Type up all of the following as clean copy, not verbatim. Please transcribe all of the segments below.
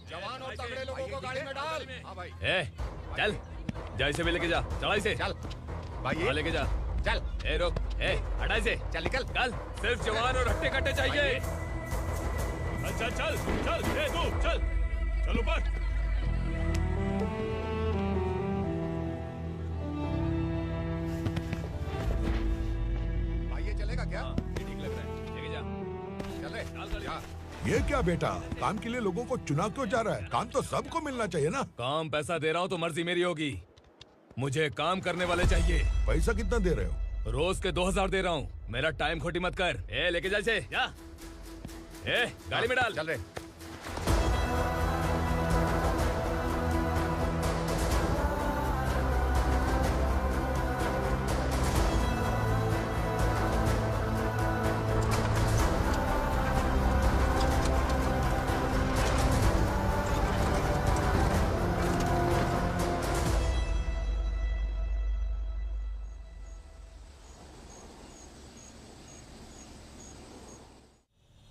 जवान और तगड़े लोगों को गाड़ी में डाल। हाँ भाई। चल जा इसे भी लेके जा, चढ़ा इसे। चल भाई लेके जा। चल। रुक, हटा इसे। चल निकल। कल सिर्फ जवान और हट्टे कट्टे चाहिए। चल चल चल तू चल चल ऊपर। भाई ये चलेगा क्या? ये ठीक लग रहा है, लेके जा। चल रे। ये क्या बेटा, काम के लिए लोगों को चुना क्यों जा रहा है? काम तो सबको मिलना चाहिए ना। काम पैसा दे रहा हूँ तो मर्जी मेरी होगी, मुझे काम करने वाले चाहिए। पैसा कितना दे रहे हो? रोज के 2000 दे रहा हूँ, मेरा टाइम खोटी मत कर। लेके जा इसे, जा। गाड़ी में डाल। चल रे।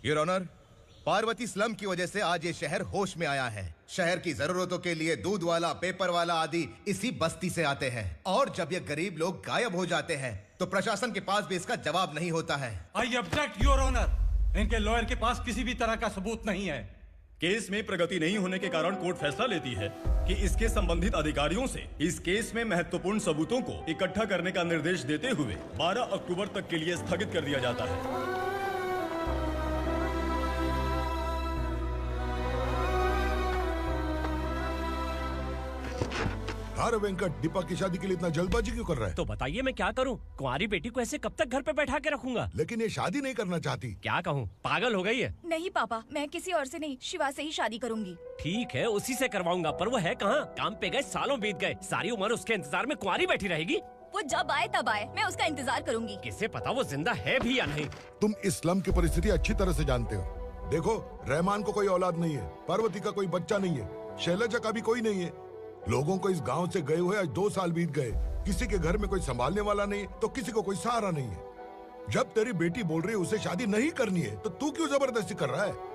योर ऑनर, पार्वती स्लम की वजह से आज ये शहर होश में आया है। शहर की जरूरतों के लिए दूध वाला, पेपर वाला आदि इसी बस्ती से आते हैं, और जब ये गरीब लोग गायब हो जाते हैं तो प्रशासन के पास भी इसका जवाब नहीं होता है। आई ऑब्जेक्ट योर ऑनर, इनके लॉयर के पास किसी भी तरह का सबूत नहीं है। केस में प्रगति नहीं होने के कारण कोर्ट फैसला लेती है कि इसके संबंधित अधिकारियों से इस केस में महत्वपूर्ण सबूतों को इकट्ठा करने का निर्देश देते हुए 12 अक्टूबर तक के लिए स्थगित कर दिया जाता है। अरे वेंकट, दीपा की शादी के लिए इतना जल्दबाजी क्यों कर रहा है? तो बताइए मैं क्या करूं? कुंवारी बेटी को ऐसे कब तक घर पे बैठा के रखूंगा? लेकिन ये शादी नहीं करना चाहती। क्या कहूं, पागल हो गई है? नहीं पापा, मैं किसी और से नहीं, शिवा से ही शादी करूंगी। ठीक है, उसी से करवाऊंगा, पर वो है कहाँ? काम पे गए सालों बीत गए, सारी उम्र उसके इंतजार में कुंवारी बैठी रहेगी। वो जब आए तब आए, मैं उसका इंतजार करूंगी। किसे पता वो जिंदा है भी या नहीं। तुम इस्लाम की परिस्थिति अच्छी तरह से जानते हो। देखो, रहमान को कोई औलाद नहीं है, पार्वती का कोई बच्चा नहीं है, शैलजा का भी कोई नहीं है। लोगों को इस गांव से गए हुए आज 2 साल बीत गए। किसी के घर में कोई संभालने वाला नहीं, तो किसी को कोई सहारा नहीं है। जब तेरी बेटी बोल रही है उसे शादी नहीं करनी है, तो तू क्यों जबरदस्ती कर रहा है?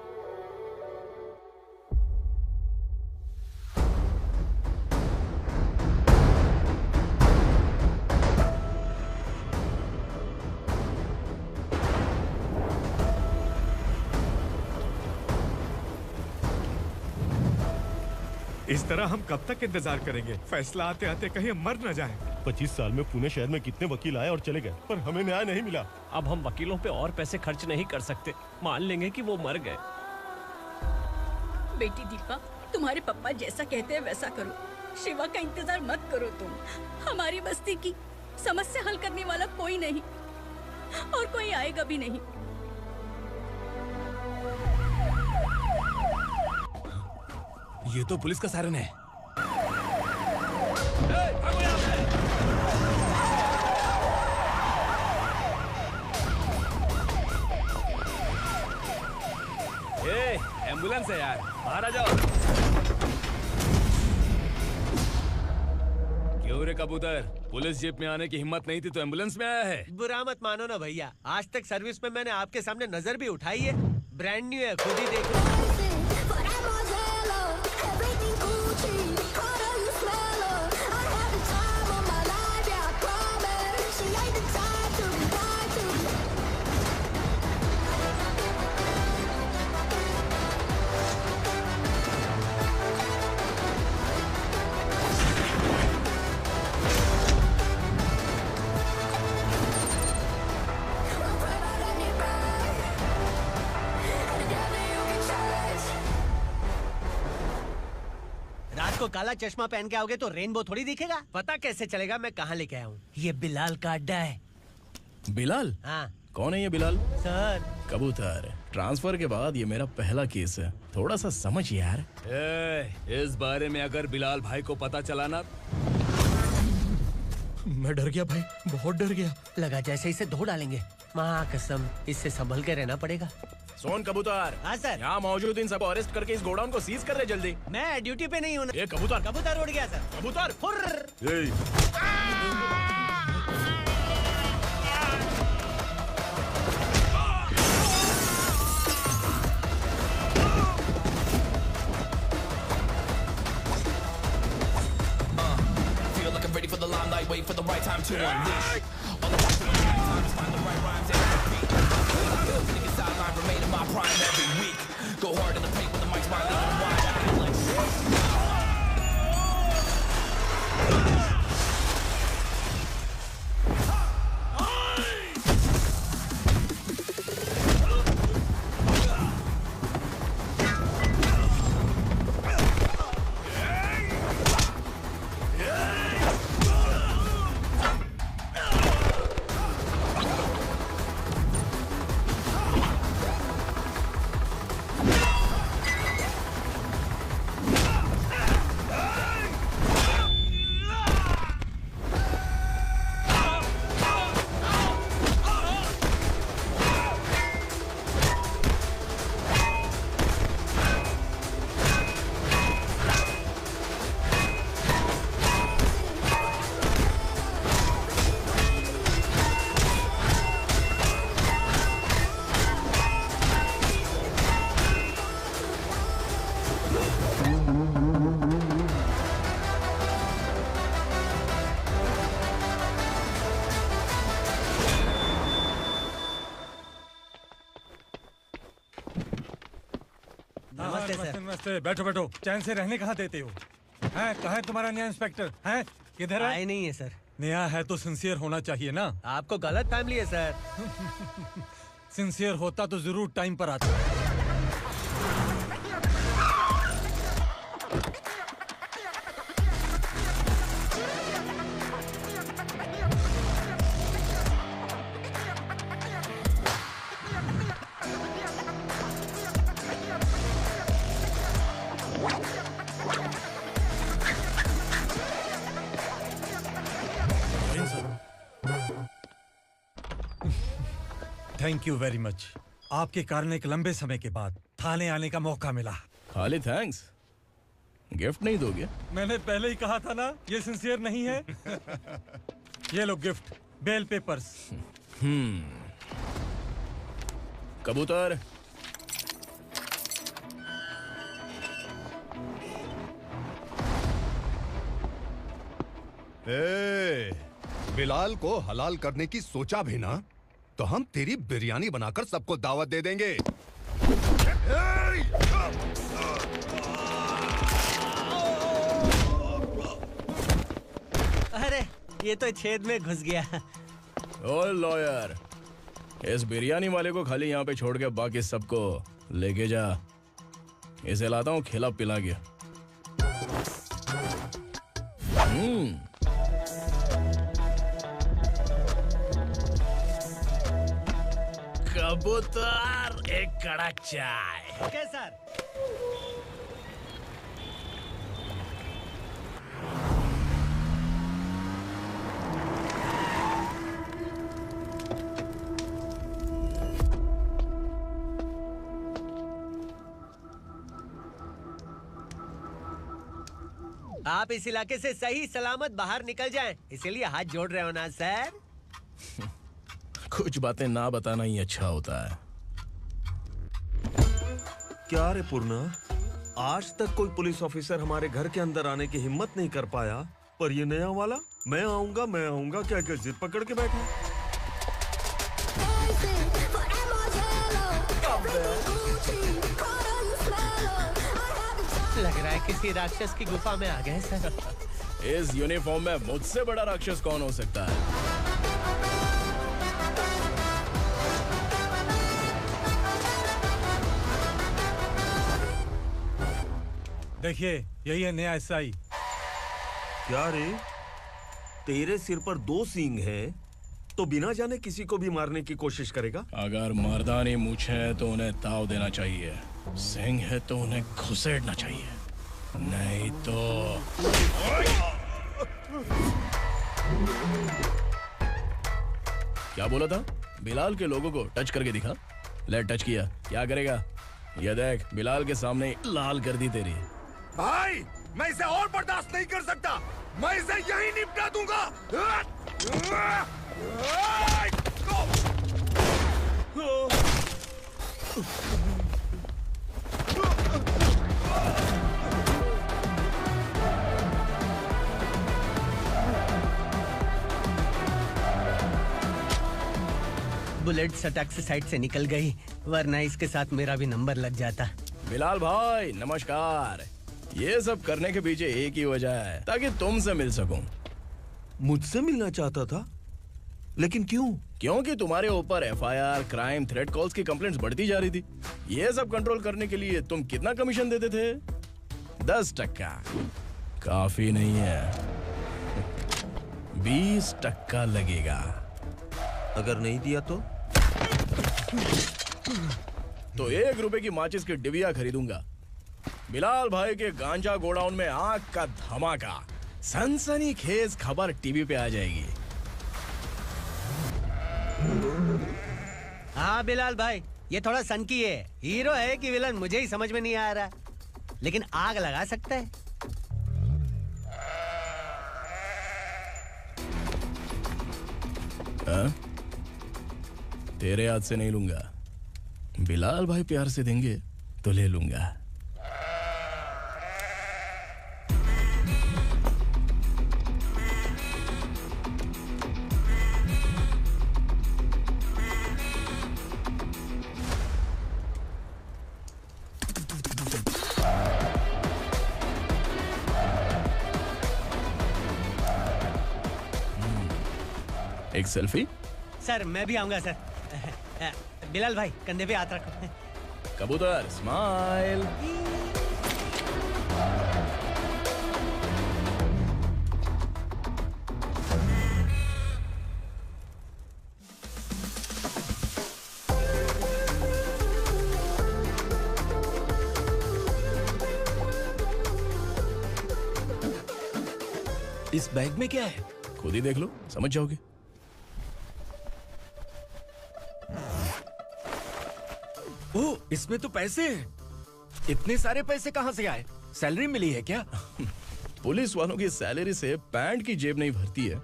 इस तरह हम कब तक इंतजार करेंगे? फैसला आते आते कहीं हम मर न जाएं। 25 साल में पुणे शहर में कितने वकील आए और चले गए, पर हमें न्याय नहीं मिला। अब हम वकीलों पे और पैसे खर्च नहीं कर सकते, मान लेंगे कि वो मर गए। बेटी दीपा, तुम्हारे पापा जैसा कहते हैं वैसा करो। शिवा का इंतजार मत करो तुम। हमारी बस्ती की समस्या हल करने वाला कोई नहीं, और कोई आएगा भी नहीं। ये तो पुलिस का सायरन है। एम्बुलेंस है यार, बाहर आ जाओ। क्यों रे कबूतर, पुलिस जीप में आने की हिम्मत नहीं थी तो एम्बुलेंस में आया है? बुरा मत मानो ना भैया, आज तक सर्विस में मैंने आपके सामने नजर भी उठाई है। ब्रांड न्यू है, खुद ही देखो। को काला चश्मा पहन के आओगे तो रेनबो थोड़ी दिखेगा। पता कैसे चलेगा मैं कहाँ लेके आया हूँ? ये बिलाल का अड्डा है। बिलाल? हाँ। कौन है ये बिलाल? सर कबूतर, ट्रांसफर के बाद ये मेरा पहला केस है, थोड़ा सा समझ यार। इस बारे में अगर बिलाल भाई को पता चला ना, मैं डर गया भाई, बहुत डर गया। लगा जैसे इसे धो डालेंगे। माँ कसम, इससे संभल के रहना पड़ेगा। सोन कबूतर। हाँ सर। यहाँ मौजूद इन सबको अरेस्ट करके इस गोडाउन को सीज कर रहे जल्दी। मैं ड्यूटी पे नहीं हूँ। ये कबूतर। कबूतर उड़ गया सर। कबूतर। wait for the right time to unleash. All the time is find the right rhymes and repeat. Niggas sideline remain in my prime every week. Go hard in the paint when the mic's wide, leaving them wide. I feel like नमस्ते। बैठो बैठो, चैन से रहने कहाँ देते हो? हैं, कहाँ है तुम्हारा नया इंस्पेक्टर? हैं, किधर है? आए नहीं है सर। नया है तो सिंसियर होना चाहिए ना। आपको गलत फैमिली है सर। सिंसियर होता तो जरूर टाइम पर आता। Thank you very much. आपके कारण एक लंबे समय के बाद थाने आने का मौका मिला। खाली थैंक्स, गिफ्ट नहीं दोगे? मैंने पहले ही कहा था ना, ये सिंसियर नहीं है। ये लो गिफ्ट, बेल पेपर्स। कबूतर। बिलाल को हलाल करने की सोचा भी ना, तो हम तेरी बिरयानी बनाकर सबको दावत दे देंगे। अरे ये तो छेद में घुस गया। ओ लॉयर, इस बिरयानी वाले को खाली यहाँ पे छोड़ के बाकी सबको लेके जा। इसे लाता हूँ खिला पिला के। कबूतर, एक कड़क चाय। Okay sir. आप इस इलाके से सही सलामत बाहर निकल जाएं, इसीलिए हाथ जोड़ रहे हो ना सर? कुछ बातें ना बताना ही अच्छा होता है। क्या रे पूर्णा, आज तक कोई पुलिस ऑफिसर हमारे घर के अंदर आने की हिम्मत नहीं कर पाया, पर ये नया वाला मैं आऊंगा क्या क्या जिद पकड़ के बैठा। लग रहा है किसी राक्षस की गुफा में आ गए सर। इस यूनिफॉर्म में मुझसे बड़ा राक्षस कौन हो सकता है? देखिए, यही है नया एसआई। क्या रे, तेरे सिर पर 2 सींग है तो बिना जाने किसी को भी मारने की कोशिश करेगा? अगर मर्दानी मूंछ है तो उन्हें ताव देना चाहिए, सिंह है तो उन्हें घुसेड़ना चाहिए, नहीं तो। क्या बोला था? बिलाल के लोगों को टच करके दिखा। ले टच किया, क्या करेगा? ये देख, बिलाल के सामने लाल कर दी तेरी। भाई, मैं इसे और बर्दाश्त नहीं कर सकता। मैं इसे यहीं निपटा दूंगा। बुलेट सटक से साइड से निकल गई, वरना इसके साथ मेरा भी नंबर लग जाता। बिलाल भाई नमस्कार। ये सब करने के पीछे एक ही वजह है, ताकि तुमसे मिल सकूं। मुझसे मिलना चाहता था, लेकिन क्यों? क्योंकि तुम्हारे ऊपर एफआईआर, क्राइम, थ्रेट कॉल्स की कंप्लेंट्स बढ़ती जा रही थी। ये सब कंट्रोल करने के लिए तुम कितना कमीशन देते थे? 10%। काफी नहीं है, 20% लगेगा। अगर नहीं दिया तो 1 रुपए की माचिस की डिबिया खरीदूंगा। बिलाल भाई के गांजा गोडाउन में आग का धमाका, सनसनीखेज खबर टीवी पे आ जाएगी। हाँ बिलाल भाई, ये थोड़ा सनकी है। हीरो है कि विलन मुझे ही समझ में नहीं आ रहा, लेकिन आग लगा सकता है। हाँ? तेरे हाथ से नहीं लूंगा, बिलाल भाई प्यार से देंगे तो ले लूंगा। एक सेल्फी? सर मैं भी आऊंगा सर। बिलाल भाई कंधे पे हाथ रखो। कबूतर स्माइल। इस बैग में क्या है? खुद ही देख लो, समझ जाओगे। ओह, इसमें तो पैसे हैं। इतने सारे पैसे कहाँ से आए? सैलरी मिली है क्या? पुलिस वालों की सैलरी से पैंट की जेब नहीं भरती है,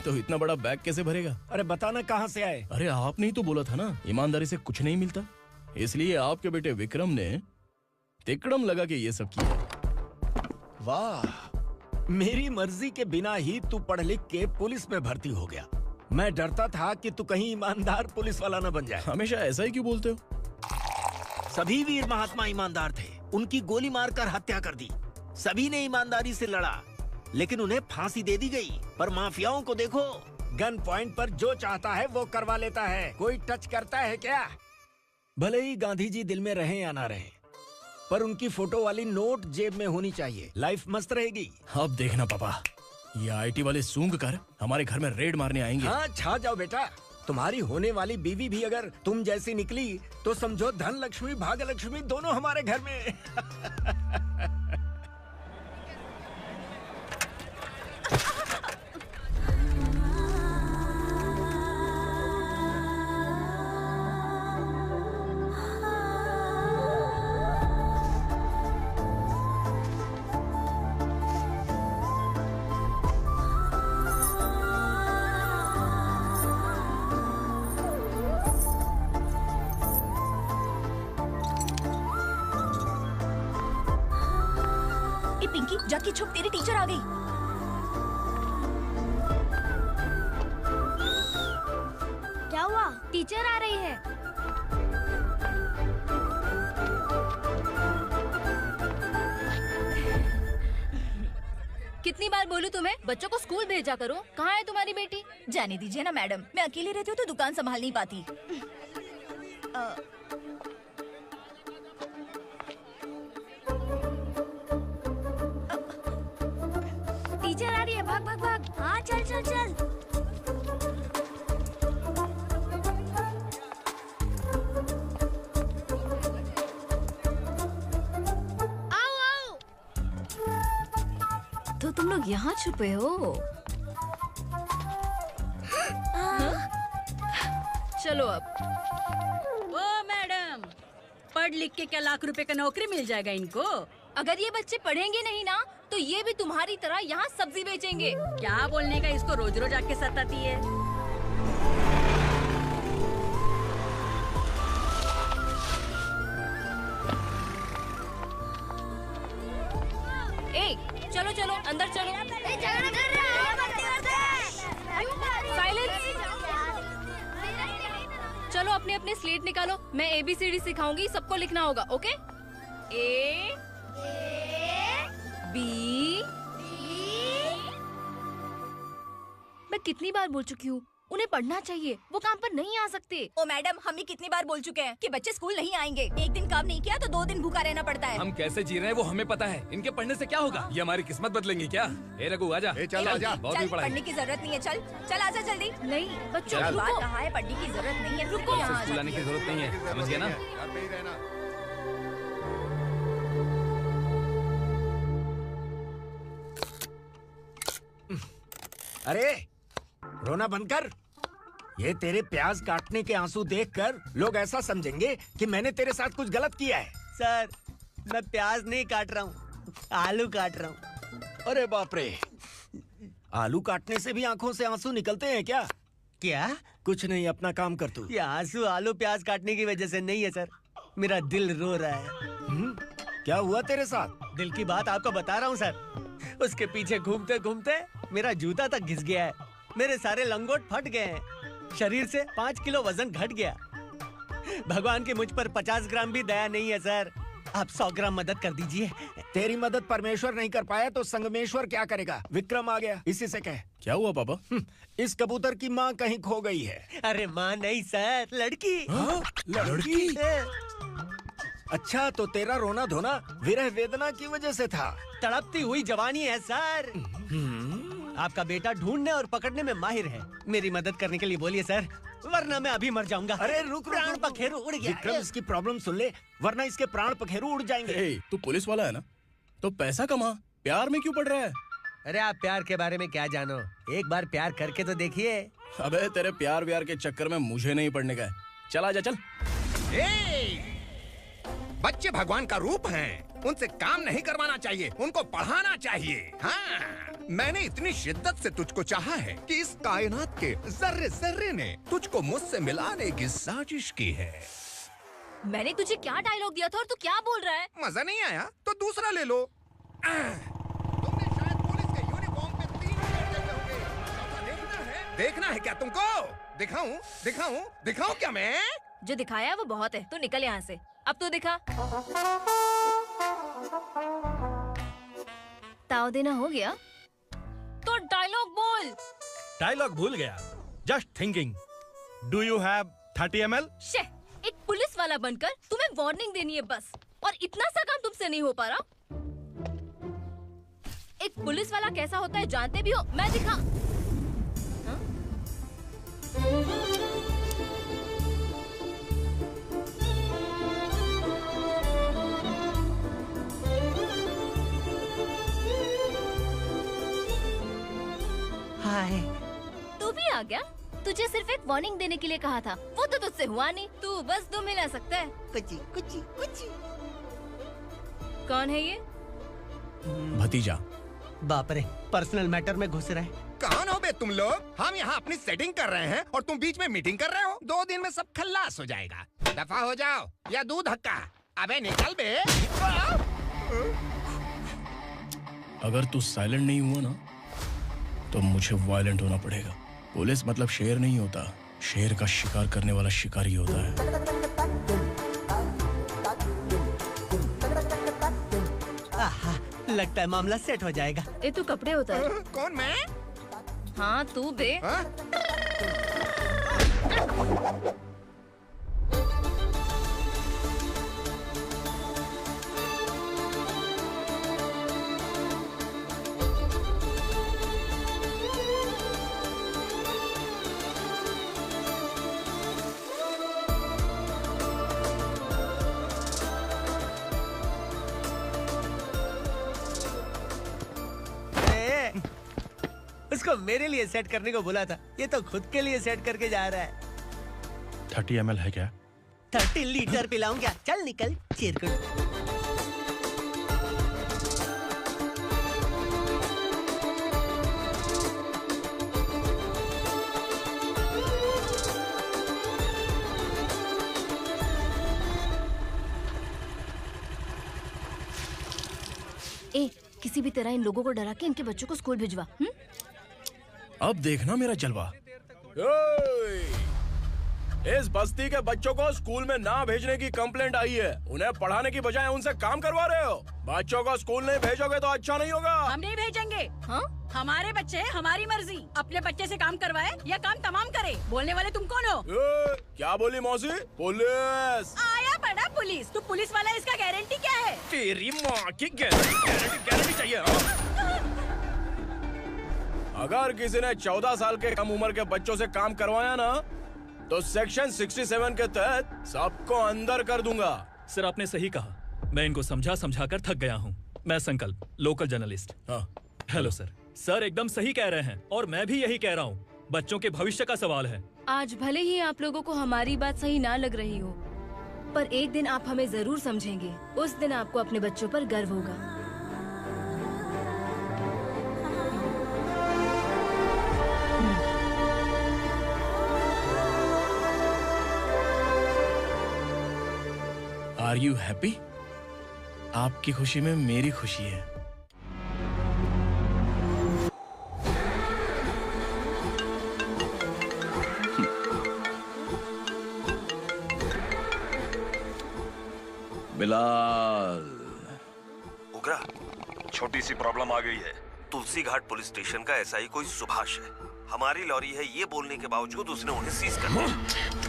तो इतना बड़ा बैग कैसे भरेगा? अरे बताना कहाँ से आए? अरे आपने ही तो बोला था ना, ईमानदारी से कुछ नहीं मिलता। इसलिए आपके बेटे विक्रम ने तिकड़म लगा के ये सब किया। वाह, मेरी मर्जी के बिना ही तू पढ़ लिख के पुलिस में भर्ती हो गया। मैं डरता था कि तू कहीं ईमानदार पुलिस वाला न बन जाए। हमेशा ऐसा ही क्यों बोलते हो? सभी वीर महात्मा ईमानदार थे, उनकी गोली मारकर हत्या कर दी। सभी ने ईमानदारी से लड़ा, लेकिन उन्हें फांसी दे दी गई। पर माफियाओं को देखो, गन पॉइंट पर जो चाहता है वो करवा लेता है। कोई टच करता है क्या? भले ही गांधी जी दिल में रहे या ना रहे, पर उनकी फोटो वाली नोट जेब में होनी चाहिए। लाइफ मस्त रहेगी। अब देखना पापा, ये आईटी वाले सूंघ कर हमारे घर में रेड मारने आएंगे। हाँ, छा जाओ बेटा। तुम्हारी होने वाली बीवी भी अगर तुम जैसी निकली तो समझो धन लक्ष्मी भाग्य लक्ष्मी दोनों हमारे घर में। पिंकी, जाके छुप, तेरी टीचर आ गई। क्या हुआ? टीचर आ रही है। कितनी बार बोलूं तुम्हें, बच्चों को स्कूल भेजा करो। कहाँ है तुम्हारी बेटी? जाने दीजिए ना मैडम, मैं अकेली रहती हूँ तो दुकान संभाल नहीं पाती। टीचर आ रही है, भाग भाग भाग। हाँ चल चल चल। आओ आओ। तो तुम लोग यहाँ छुपे हो? चलो अब। ओ मैडम, पढ़ लिख के क्या लाख रुपए का नौकरी मिल जाएगा इनको? अगर ये बच्चे पढ़ेंगे नहीं ना, तो ये भी तुम्हारी तरह यहाँ सब्जी बेचेंगे। क्या बोलने का, इसको रोज रोज आके सताती है। ए, चलो चलो अंदर चलो। साइलेंस। अपने अपने स्लेट निकालो, मैं ABCD सिखाऊंगी, सबको लिखना होगा, ओके? A B। मैं कितनी बार बोल चुकी हूँ, उन्हें पढ़ना चाहिए, वो काम पर नहीं आ सकते। ओ मैडम, हम भी कितनी बार बोल चुके हैं कि बच्चे स्कूल नहीं आएंगे। एक दिन काम नहीं किया तो 2 दिन भूखा रहना पड़ता है। हम कैसे जी रहे हैं वो हमें पता है, इनके पढ़ने से क्या होगा? ये हमारी किस्मत बदलेंगी क्या? ए रघु आजा। चल आजा। बहुत भी पढ़ाई। पढ़ने की जरूरत नहीं है, चल चल आजा जल्दी। नहीं बच्चों चल। रुको। कहा है पढ़ने की जरूरत नहीं है, रुको। यहाँ आ स्कूल आने की जरूरत नहीं है, समझ गया ना? घर पे ही रहना। अरे रोना बंद कर। ये तेरे प्याज काटने के आंसू देखकर लोग ऐसा समझेंगे कि मैंने तेरे साथ कुछ गलत किया है। सर, मैं प्याज नहीं काट रहा हूँ, आलू काट रहा हूँ। अरे बाप रे, आलू काटने से भी आंखों से आंसू निकलते हैं क्या? क्या? कुछ नहीं, अपना काम कर तू। ये आंसू आलू प्याज काटने की वजह से नहीं है सर, मेरा दिल रो रहा है। क्या हुआ तेरे साथ? दिल की बात आपको बता रहा हूँ सर। उसके पीछे घूमते घूमते मेरा जूता तक घिस गया है, मेरे सारे लंगोट फट गए हैं, शरीर से 5 किलो वजन घट गया। भगवान की मुझ पर 50 ग्राम भी दया नहीं है सर, आप 100 ग्राम मदद कर दीजिए। तेरी मदद परमेश्वर नहीं कर पाया तो संगमेश्वर क्या करेगा? विक्रम आ गया, इसी से कह। क्या हुआ पापा? इस कबूतर की माँ कहीं खो गई है। अरे माँ नहीं सर, लड़की। लड़की? अच्छा, तो तेरा रोना धोना विरह वेदना की वजह से था। तड़पती हुई जवानी है सर। आपका बेटा ढूंढने और पकड़ने में माहिर है, मेरी मदद करने के लिए बोलिए सर, वरना मैं अभी मर जाऊंगा। अरे रुक, प्राण पखेरु उड़ गया। विक्रम, इसकी प्रॉब्लम सुन ले, वरना इसके प्राण पखेरु उड़ जाएंगे। तू पुलिस वाला है ना, तो पैसा कमा, प्यार में क्यों पड़ रहा है? अरे आप प्यार के बारे में क्या जानो, एक बार प्यार करके तो देखिए। अबे तेरे प्यार व्यार के चक्कर में मुझे नहीं पड़ने का है, चल आजा चल। बच्चे भगवान का रूप हैं, उनसे काम नहीं करवाना चाहिए, उनको पढ़ाना चाहिए। हाँ, मैंने इतनी शिद्दत से तुझको चाहा है कि इस कायनात के जर्रे जर्रे ने तुझको मुझसे मिलाने की साजिश की है। मैंने तुझे क्या डायलॉग दिया था और तू क्या बोल रहा है? मजा नहीं आया तो दूसरा ले लो। तुमने शायद पुलिस के यूनिफॉर्म पे 3 शेर देखे होंगे। चौथा देखना है क्या तुमको? दिखाऊं दिखाऊं दिखाऊं क्या मैं? जो दिखाया है वो बहुत है, तू निकल यहाँ से। अब तू दिखा। ताव देना हो गया तो डायलॉग बोल। डायलॉग भूल गया। Just thinking, do you have 30 ml? शे, एक पुलिस वाला बनकर तुम्हें वार्निंग देनी है बस, और इतना सा काम तुमसे नहीं हो पा रहा। एक पुलिस वाला कैसा होता है जानते भी हो, मैं दिखा। हाय, तू भी आ गया? तुझे सिर्फ एक वार्निंग देने के लिए कहा था, वो तो तुझसे हुआ नहीं। तू बस 2 मिला सकता है। कुछ कुछ कुछ। कौन है ये? भतीजा। बाप रे, पर्सनल मैटर में घुस रहे। कौन हो बे तुम लोग? हम यहाँ अपनी सेटिंग कर रहे हैं और तुम बीच में मीटिंग कर रहे हो। 2 दिन में सब खल्लास हो जाएगा। दफा हो जाओ या दूध हक्का। अबे निकल बे। अगर तू साइलेंट नहीं हुआ ना तो मुझे वायलेंट होना पड़ेगा। पुलिस मतलब शेर नहीं होता, शेर का शिकार करने वाला शिकारी होता है। आहा, लगता है मामला सेट हो जाएगा। ये तू कपड़े होता है। कौन मैं? हाँ तू बे। उसको मेरे लिए सेट करने को बोला था, ये तो खुद के लिए सेट करके जा रहा है। 30 ml है क्या? 30 लीटर पिलाऊं क्या? चल निकल चिरकुट। ए, किसी भी तरह इन लोगों को डरा के इनके बच्चों को स्कूल भिजवा। अब देखना मेरा जलवा। इस बस्ती के बच्चों को स्कूल में ना भेजने की कंप्लेंट आई है। उन्हें पढ़ाने की बजाय उनसे काम करवा रहे हो। बच्चों को स्कूल नहीं भेजोगे तो अच्छा नहीं होगा। हम नहीं भेजेंगे। हाँ? हमारे बच्चे हमारी मर्जी। अपने बच्चे से काम करवाए या काम तमाम करे। बोलने वाले तुम कौन हो? क्या बोली मौसी? पुलिस आया बड़ा पुलिस। तू पुलिस वाला, इसका गारंटी क्या है? तेरी माँ की गारंटी चाहिए। अगर किसी ने 14 साल के कम उम्र के बच्चों से काम करवाया ना तो सेक्शन 67 के तहत सबको अंदर कर दूंगा। सर आपने सही कहा। मैं इनको समझा कर थक गया हूँ। मैं संकल्प, local journalist. Hello sir. Sir एकदम सही कह रहे हैं और मैं भी यही कह रहा हूँ। बच्चों के भविष्य का सवाल है। आज भले ही आप लोगों को हमारी बात सही ना लग रही हो, पर एक दिन आप हमें जरूर समझेंगे। उस दिन आपको अपने बच्चों पर गर्व होगा। Are you happy? आपकी खुशी में मेरी खुशी है। बिलाल। उगरा, छोटी सी प्रॉब्लम आ गई है। तुलसी घाट पुलिस स्टेशन का एसआई कोई सुभाष है। हमारी लॉरी है ये बोलने के बावजूद उसने उन्हें सीज कर दिया।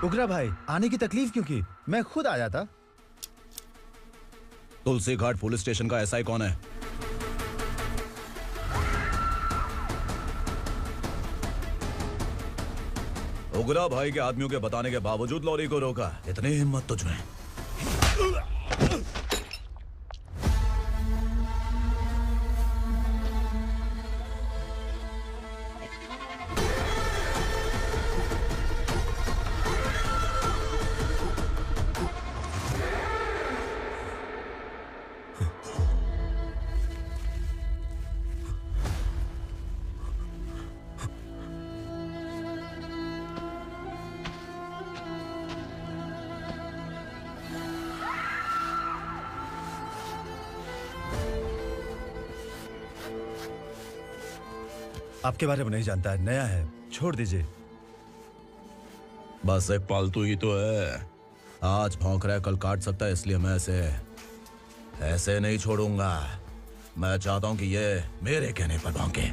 उगरा भाई, आने की तकलीफ क्यों की? मैं खुद आ जाता। तुलसी घाट पुलिस स्टेशन का एसआई कौन है? उगरा भाई के आदमियों के बताने के बावजूद लॉरी को रोका। इतनी हिम्मत तुझमें? आपके बारे में नहीं जानता है, नया है, छोड़ दीजिए। बस एक पालतू ही तो है। आज भौंक रहा है, कल काट सकता है, इसलिए मैं ऐसे नहीं छोड़ूंगा। मैं चाहता हूं कि ये मेरे कहने पर भौंके।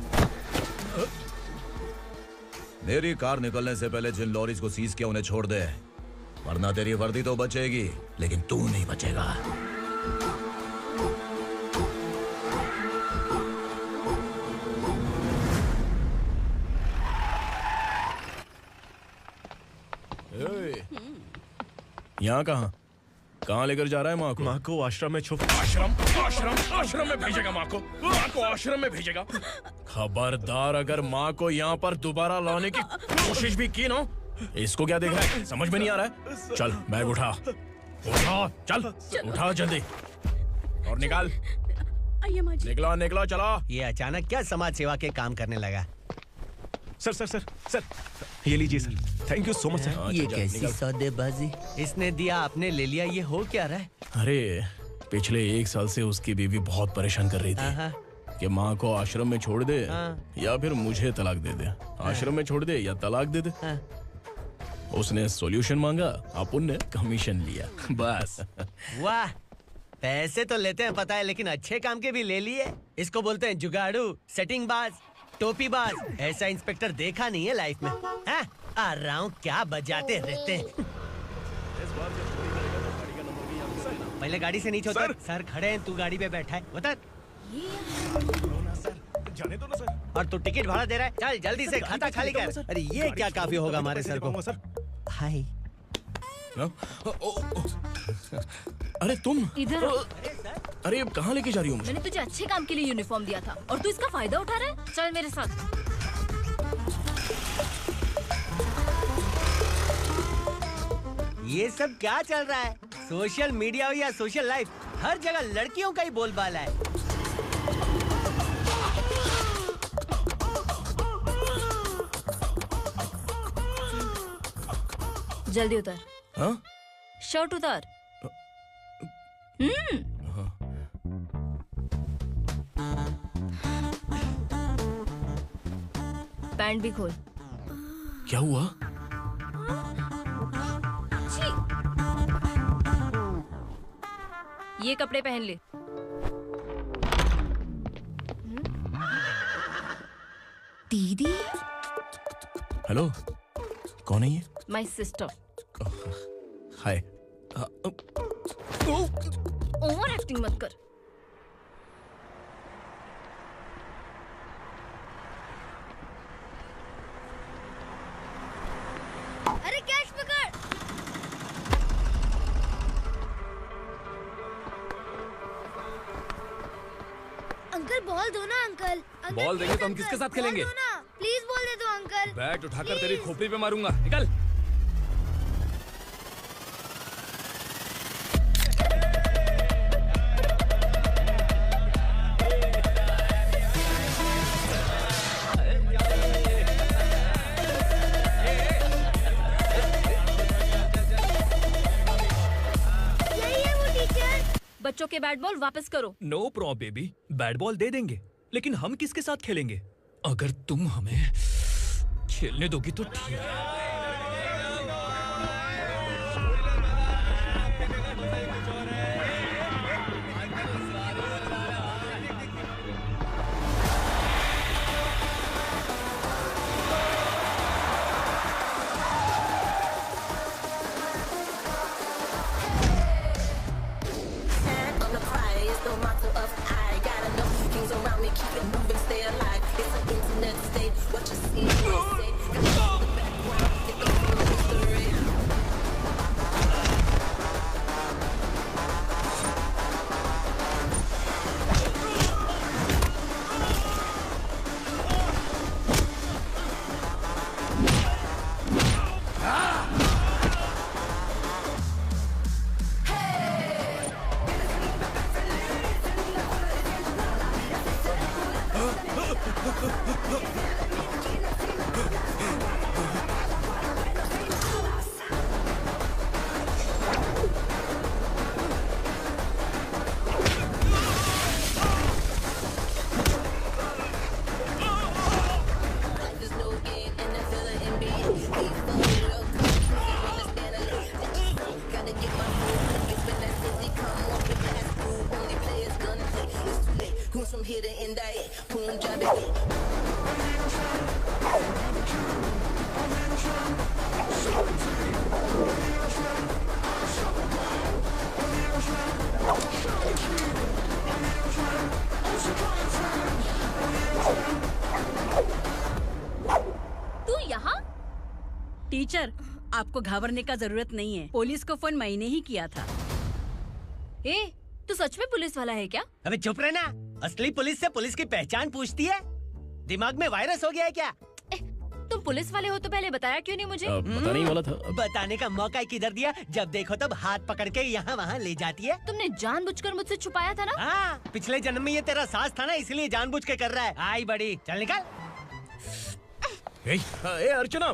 मेरी कार निकलने से पहले जिन लॉरीज को सीज किया उन्हें छोड़ दे, वरना तेरी वर्दी तो बचेगी लेकिन तू नहीं बचेगा। यहाँ कहाँ लेकर जा रहा है माँ को? माँ को आश्रम में छुप। आश्रम में भेजेगा माँ को? माँ को आश्रम में भेजेगा? खबरदार, अगर माँ को यहाँ पर दोबारा लाने की कोशिश भी की ना। इसको क्या देख रहा है? समझ में नहीं आ रहा है? चल बैग उठा, चल उठा जल्दी और निकाल। निकला चला। ये अचानक क्या समाज सेवा के काम करने लगा? सर ये लीजिए sir. Thank you so much sir. ये कैसी सौदेबाजी? इसने दिया, आपने ले लिया, ये हो क्या रहा है? अरे पिछले 1 साल से उसकी बीवी बहुत परेशान कर रही थी कि माँ को आश्रम में छोड़ दे या फिर मुझे तलाक दे दे। आश्रम में छोड़ दे या तलाक दे दे। उसने सॉल्यूशन मांगा, अपुन ने कमीशन लिया, बस। वाह, पैसे तो लेते हैं पता है, लेकिन अच्छे काम के भी ले लिए। इसको बोलते हैं जुगाड़ू, सेटिंग बाज, टोपी बाज। ऐसा इंस्पेक्टर देखा नहीं है लाइफ में। हाँ? आ रहा हूँ, क्या बजाते रहते हैं। पहले गाड़ी से नीचे उतर। सर खड़े हैं, तू गाड़ी पे बैठा है, उतर। जाने दो ना सर। और तू टिकट भाड़ा दे रहा है? चल जल्दी से खाता खाली कर। अरे ये क्या काफी होगा हमारे सर को। हाय। अरे तुम इधर। अरे कहाँ लेके जा रही हो मुझे? मैंने तुझे अच्छे काम के लिए यूनिफॉर्म दिया था और तू इसका फायदा उठा रहा है। चल मेरे साथ। ये सब क्या चल रहा है? सोशल मीडिया हो या सोशल लाइफ, हर जगह लड़कियों का ही बोलबाला है। जल्दी उतर। हाँ? शर्ट उतार। पैंट भी खोल। क्या हुआ? ये कपड़े पहन ले। दीदी। हेलो, कौन है ये? My sister. Hi. Over acting मत कर। अरे कैच पकड़। अंकल बॉल दो ना अंकल। बॉल देंगे तो हम किसके साथ खेलेंगे? प्लीज बॉल दे दो अंकल। बैट उठाकर तेरी खोपड़ी पे मारूंगा। निकल। बच्चों के बैट बॉल वापस करो। No problem baby, bat ball दे देंगे, लेकिन हम किसके साथ खेलेंगे? अगर तुम हमें खेलने दोगी तो ठीक है। टीचर, आपको घबराने का जरूरत नहीं है। पुलिस को फोन मैंने ही किया था। ए, तू सच में पुलिस वाला है क्या? अबे चुप रहना। असली पुलिस से पुलिस की पहचान पूछती है? दिमाग में वायरस हो गया है क्या? तुम पुलिस वाले हो तो पहले बताया क्यों नहीं मुझे? बताने ही वाला था। बताने का मौका किधर दिया? जब देखो तब हाथ पकड़ के यहाँ वहाँ ले जाती है। तुमने जानबूझकर मुझसे छुपाया था ना? हाँ, पिछले जन्म में ये तेरा सास था ना, इसलिए जानबूझ के कर रहा है। आई बड़ी, चल निकल। ए अर्चना,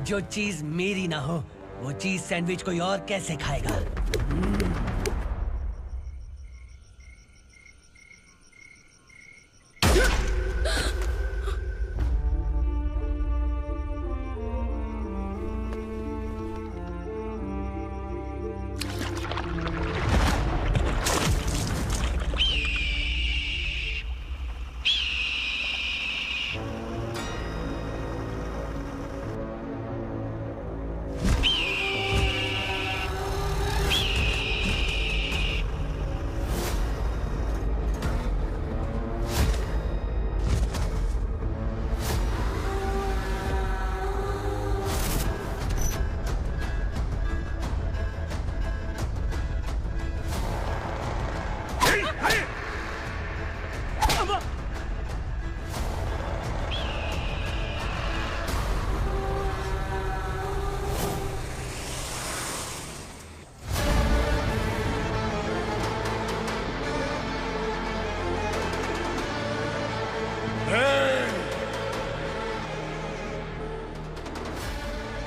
जो चीज मेरी ना हो वो चीज सैंडविच कोई और कैसे खाएगा?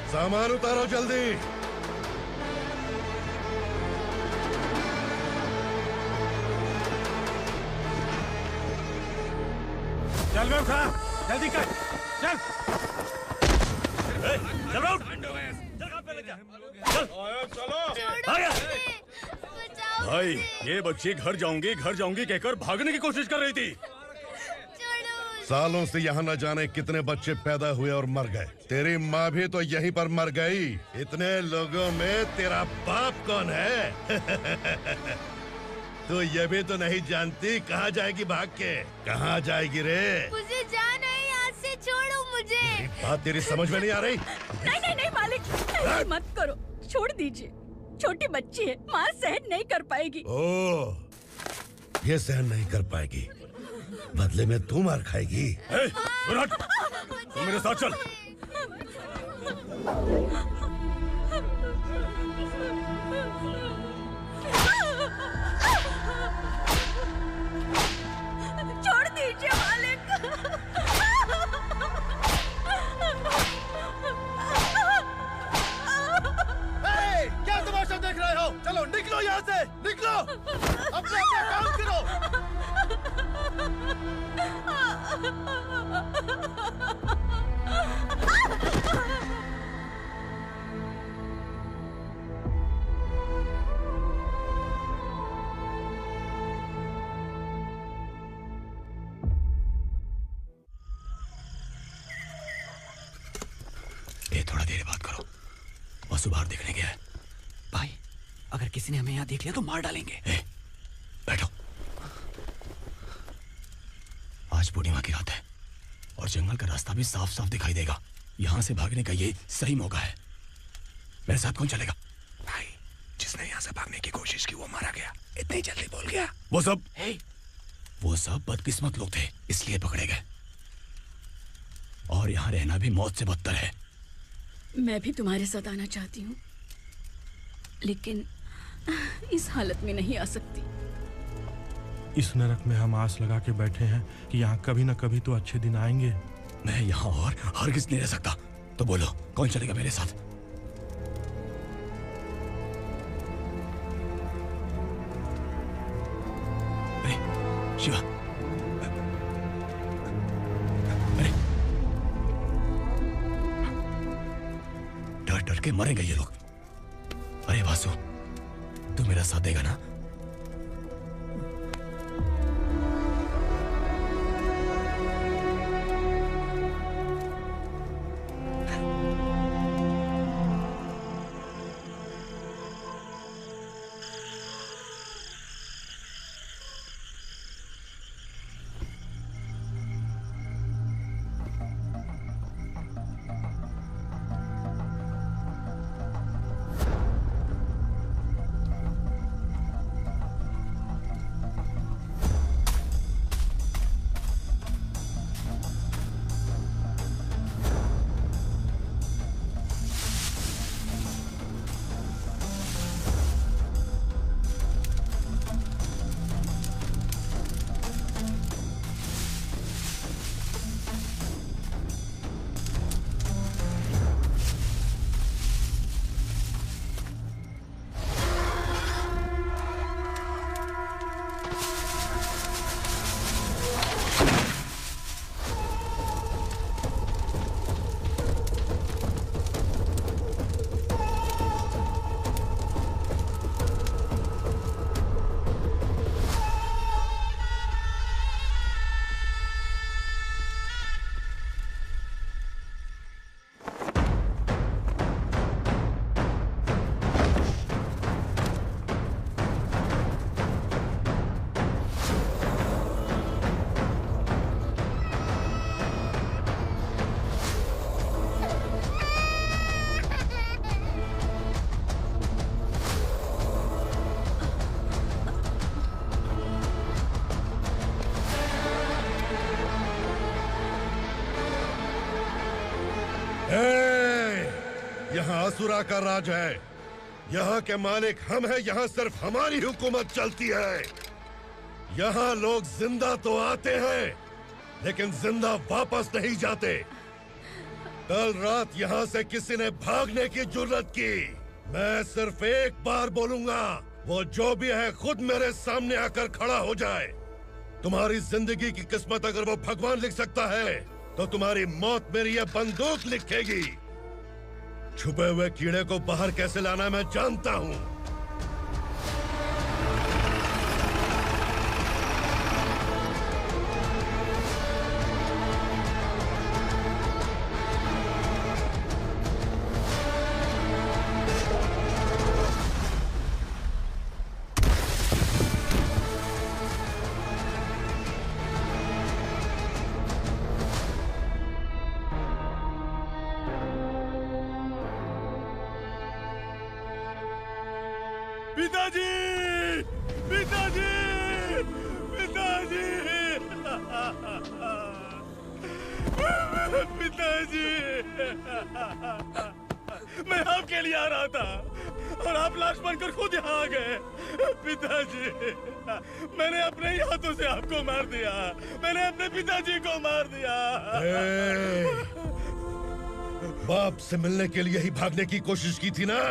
सामान उतारो जल्दी। चल बे उठा, जल्दी कर, चल। चल बे उठ। चलो भाई, ये बच्ची घर जाऊंगी कहकर भागने की कोशिश कर रही थी। सालों से यहाँ न जाने कितने बच्चे पैदा हुए और मर गए। तेरी माँ भी तो यहीं पर मर गई। इतने लोगों में तेरा बाप कौन है? तो ये भी तो नहीं जानती कहाँ जाएगी भाग के? कहाँ जाएगी रे? मुझे जाना है, यहाँ से छोड़ो मुझे। बात तेरी समझ में नहीं आ रही? नहीं मालिक, ऐसे मत करो, छोड़ दीजिए। छोटी बच्ची है, माँ सहन नहीं कर पाएगी। ओह, ये सहन नहीं कर पाएगी, बदले में तू मार खाएगी। तू मेरे साथ चल। छोड़ दीजिए मालिक। क्या तमाशा देख रहे हो? चलो निकलो यहाँ से, निकलो। अपना काम करो। ये थोड़ा देर बात करो, वसु बाहर देखने गया है। भाई, अगर किसी ने हमें यहाँ देख लिया तो मार डालेंगे। बैठो। आज पूर्णिमा की रात है और जंगल का रास्ता भी साफ साफ दिखाई देगा। यहाँ से भागने का ये सही मौका है। मेरे साथ कौन चलेगा? भाई, जिसने यहाँ से भागने की कोशिश की वो मारा गया। इतनी जल्दी बोल गया। वो सब बदकिस्मत लोग थे, इसलिए पकड़े गए। और यहाँ रहना भी मौत से बदतर है। मैं भी तुम्हारे साथ आना चाहती हूँ, लेकिन इस हालत में नहीं आ सकती। इस नरक में हम आस लगा के बैठे हैं कि यहाँ कभी न कभी तो अच्छे दिन आएंगे। मैं यहाँ और हरगिज़ नहीं रह सकता। तो बोलो, कौन चलेगा मेरे साथ? अरे शिवा, अरे डर डर के मरेंगे ये लोग। अरे वासु, तू मेरा साथ देगा ना? यहाँ असुरा का राज है। यहाँ के मालिक हम हैं। यहाँ सिर्फ हमारी हुकूमत चलती है। यहाँ लोग जिंदा तो आते हैं, लेकिन जिंदा वापस नहीं जाते। कल रात यहाँ से किसी ने भागने की जुर्रत की, मैं सिर्फ एक बार बोलूंगा, वो जो भी है खुद मेरे सामने आकर खड़ा हो जाए। तुम्हारी जिंदगी की किस्मत अगर वो भगवान लिख सकता है तो तुम्हारी मौत मेरी ये बंदूक लिखेगी। छुपे हुए कीड़े को बाहर कैसे लाना मैं जानता हूँ। पिताजी, पिताजी, पिताजी, पिताजी, मैं आपके लिए आ रहा था और आप लाश बनकर खुद यहाँ आ गए। पिताजी, मैंने अपने ही हाथों से आपको मार दिया। मैंने अपने पिताजी को मार दिया। बाप से मिलने के लिए ही भागने की कोशिश की थी ना?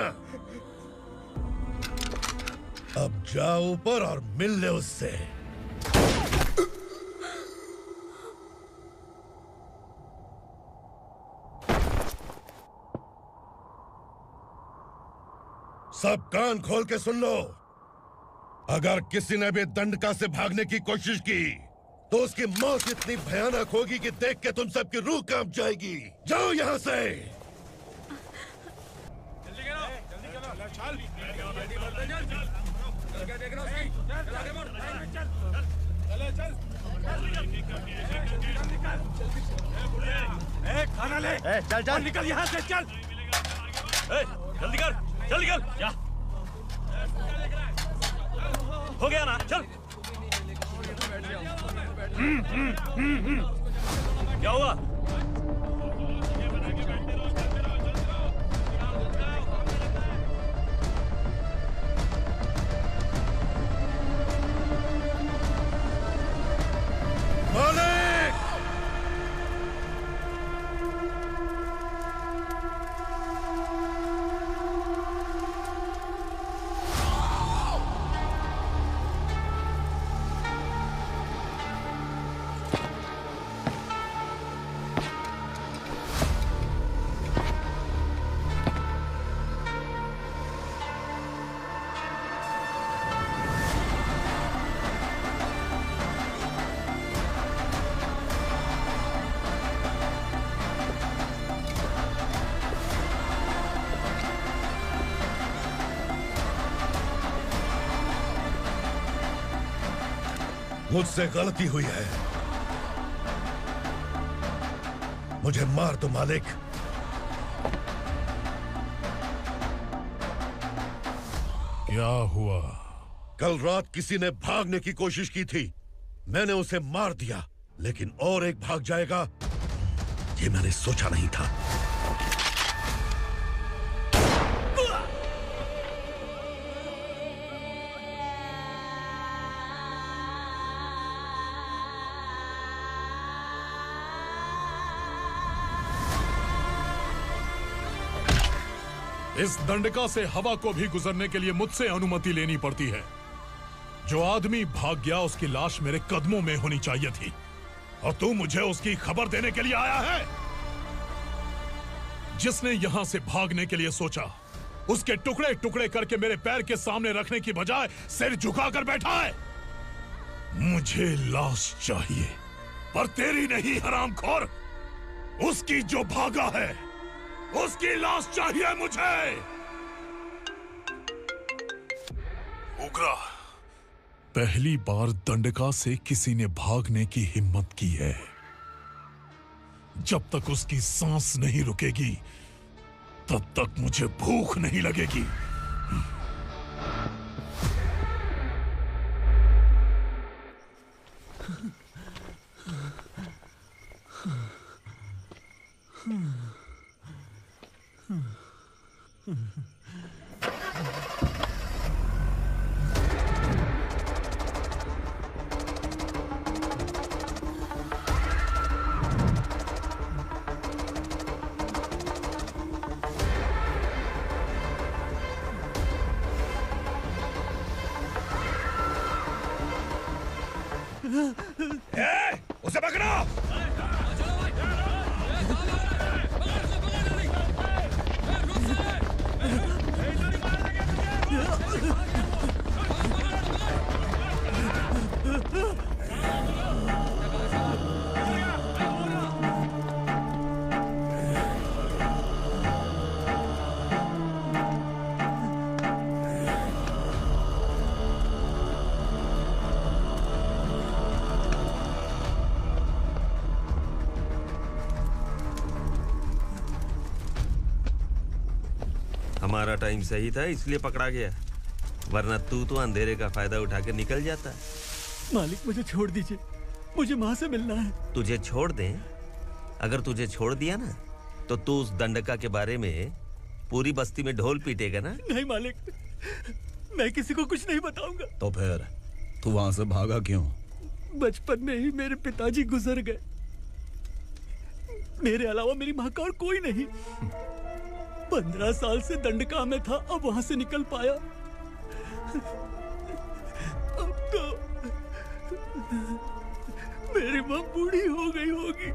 अब जाओ ऊपर और मिल ले उससे। सब कान खोल के सुन लो। अगर किसी ने भी दंडका से भागने की कोशिश की तो उसकी मौत इतनी भयानक होगी कि देख के तुम सबकी रूह कांप जाएगी। जाओ यहाँ से। खाना ले। चल चल निकल यहाँ से, चल। जल्दी कर, चल निकल। जा। हो गया ना, चल। क्या हुआ? मुझसे गलती हुई है, मुझे मार दो मालिक। क्या हुआ? कल रात किसी ने भागने की कोशिश की थी, मैंने उसे मार दिया, लेकिन और एक भाग जाएगा ये मैंने सोचा नहीं था। इस दंडका से हवा को भी गुजरने के लिए मुझसे अनुमति लेनी पड़ती है। जो आदमी भाग गया उसकी लाश मेरे कदमों में होनी चाहिए थी, और तू मुझे उसकी खबर देने के लिए आया है। जिसने यहां से भागने के लिए सोचा, उसके टुकड़े टुकड़े करके मेरे पैर के सामने रखने की बजाय सिर झुकाकर बैठा है। मुझे लाश चाहिए, पर तेरी नहीं हरामखोर। उसकी जो भागा है उसकी लाश चाहिए मुझे। उग्रा, पहली बार दंडका से किसी ने भागने की हिम्मत की है। जब तक उसकी सांस नहीं रुकेगी तब तक मुझे भूख नहीं लगेगी। उसे पकड़ो। हमारा टाइम सही था इसलिए पकड़ा गया, वरना तू तो अंधेरे का फायदा उठा के निकल जाता। मालिक मुझे छोड़ दीजिए, मुझे माँ से मिलना है। तुझे छोड़ दें? अगर तुझे छोड़ दिया ना तो तू उस दंडका के बारे में पूरी बस्ती में ढोल पीटेगा ना। नहीं मालिक, मैं किसी को कुछ नहीं बताऊंगा। तो फिर तू वहां से भागा क्यों? बचपन में ही मेरे पिताजी गुजर गए, मेरे अलावा मेरी माँ का और कोई नहीं। 15 साल से दंडका में था, अब वहां से निकल पाया। अब तो मेरी माँ बूढ़ी हो गई होगी।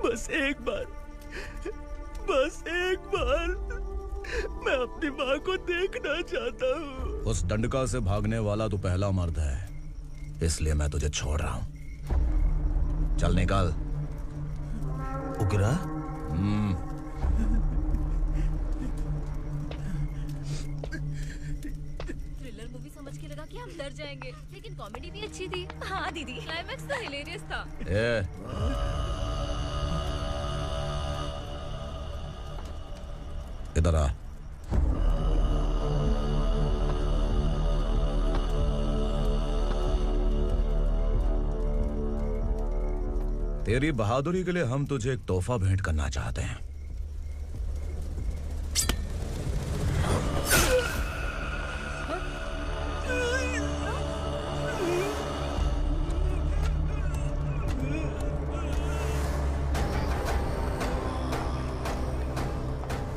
बस एक बार मैं अपनी माँ को देखना चाहता हूँ। उस दंडका से भागने वाला तू पहला मर्द है, इसलिए मैं तुझे छोड़ रहा हूँ। चल निकल। उग्रा? थ्रिलर मूवी समझ के लगा कि हम डर जाएंगे, लेकिन कॉमेडी भी अच्छी थी। हाँ दीदी, क्लाइमैक्स तो हिलेरियस था। इधर आ। तेरी बहादुरी के लिए हम तुझे एक तोहफा भेंट करना चाहते हैं।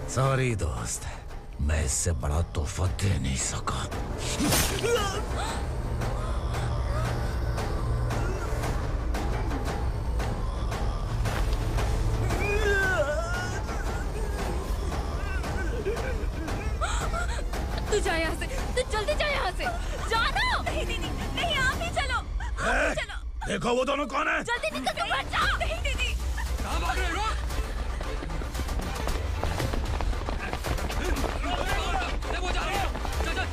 सॉरी दोस्त, मैं इससे बड़ा तोहफा दे नहीं सका। तू जा यहाँ से, तू जल्दी जा यहाँ से। जाना। नहीं दीदी, नहीं आप ही चलो। आप ही चलो। देखो वो दोनों कौन है? जल्दी निकल के मत जाओ। नहीं दीदी। कहाँ भाग रहे हो? वो जा रहे हो। चल चल।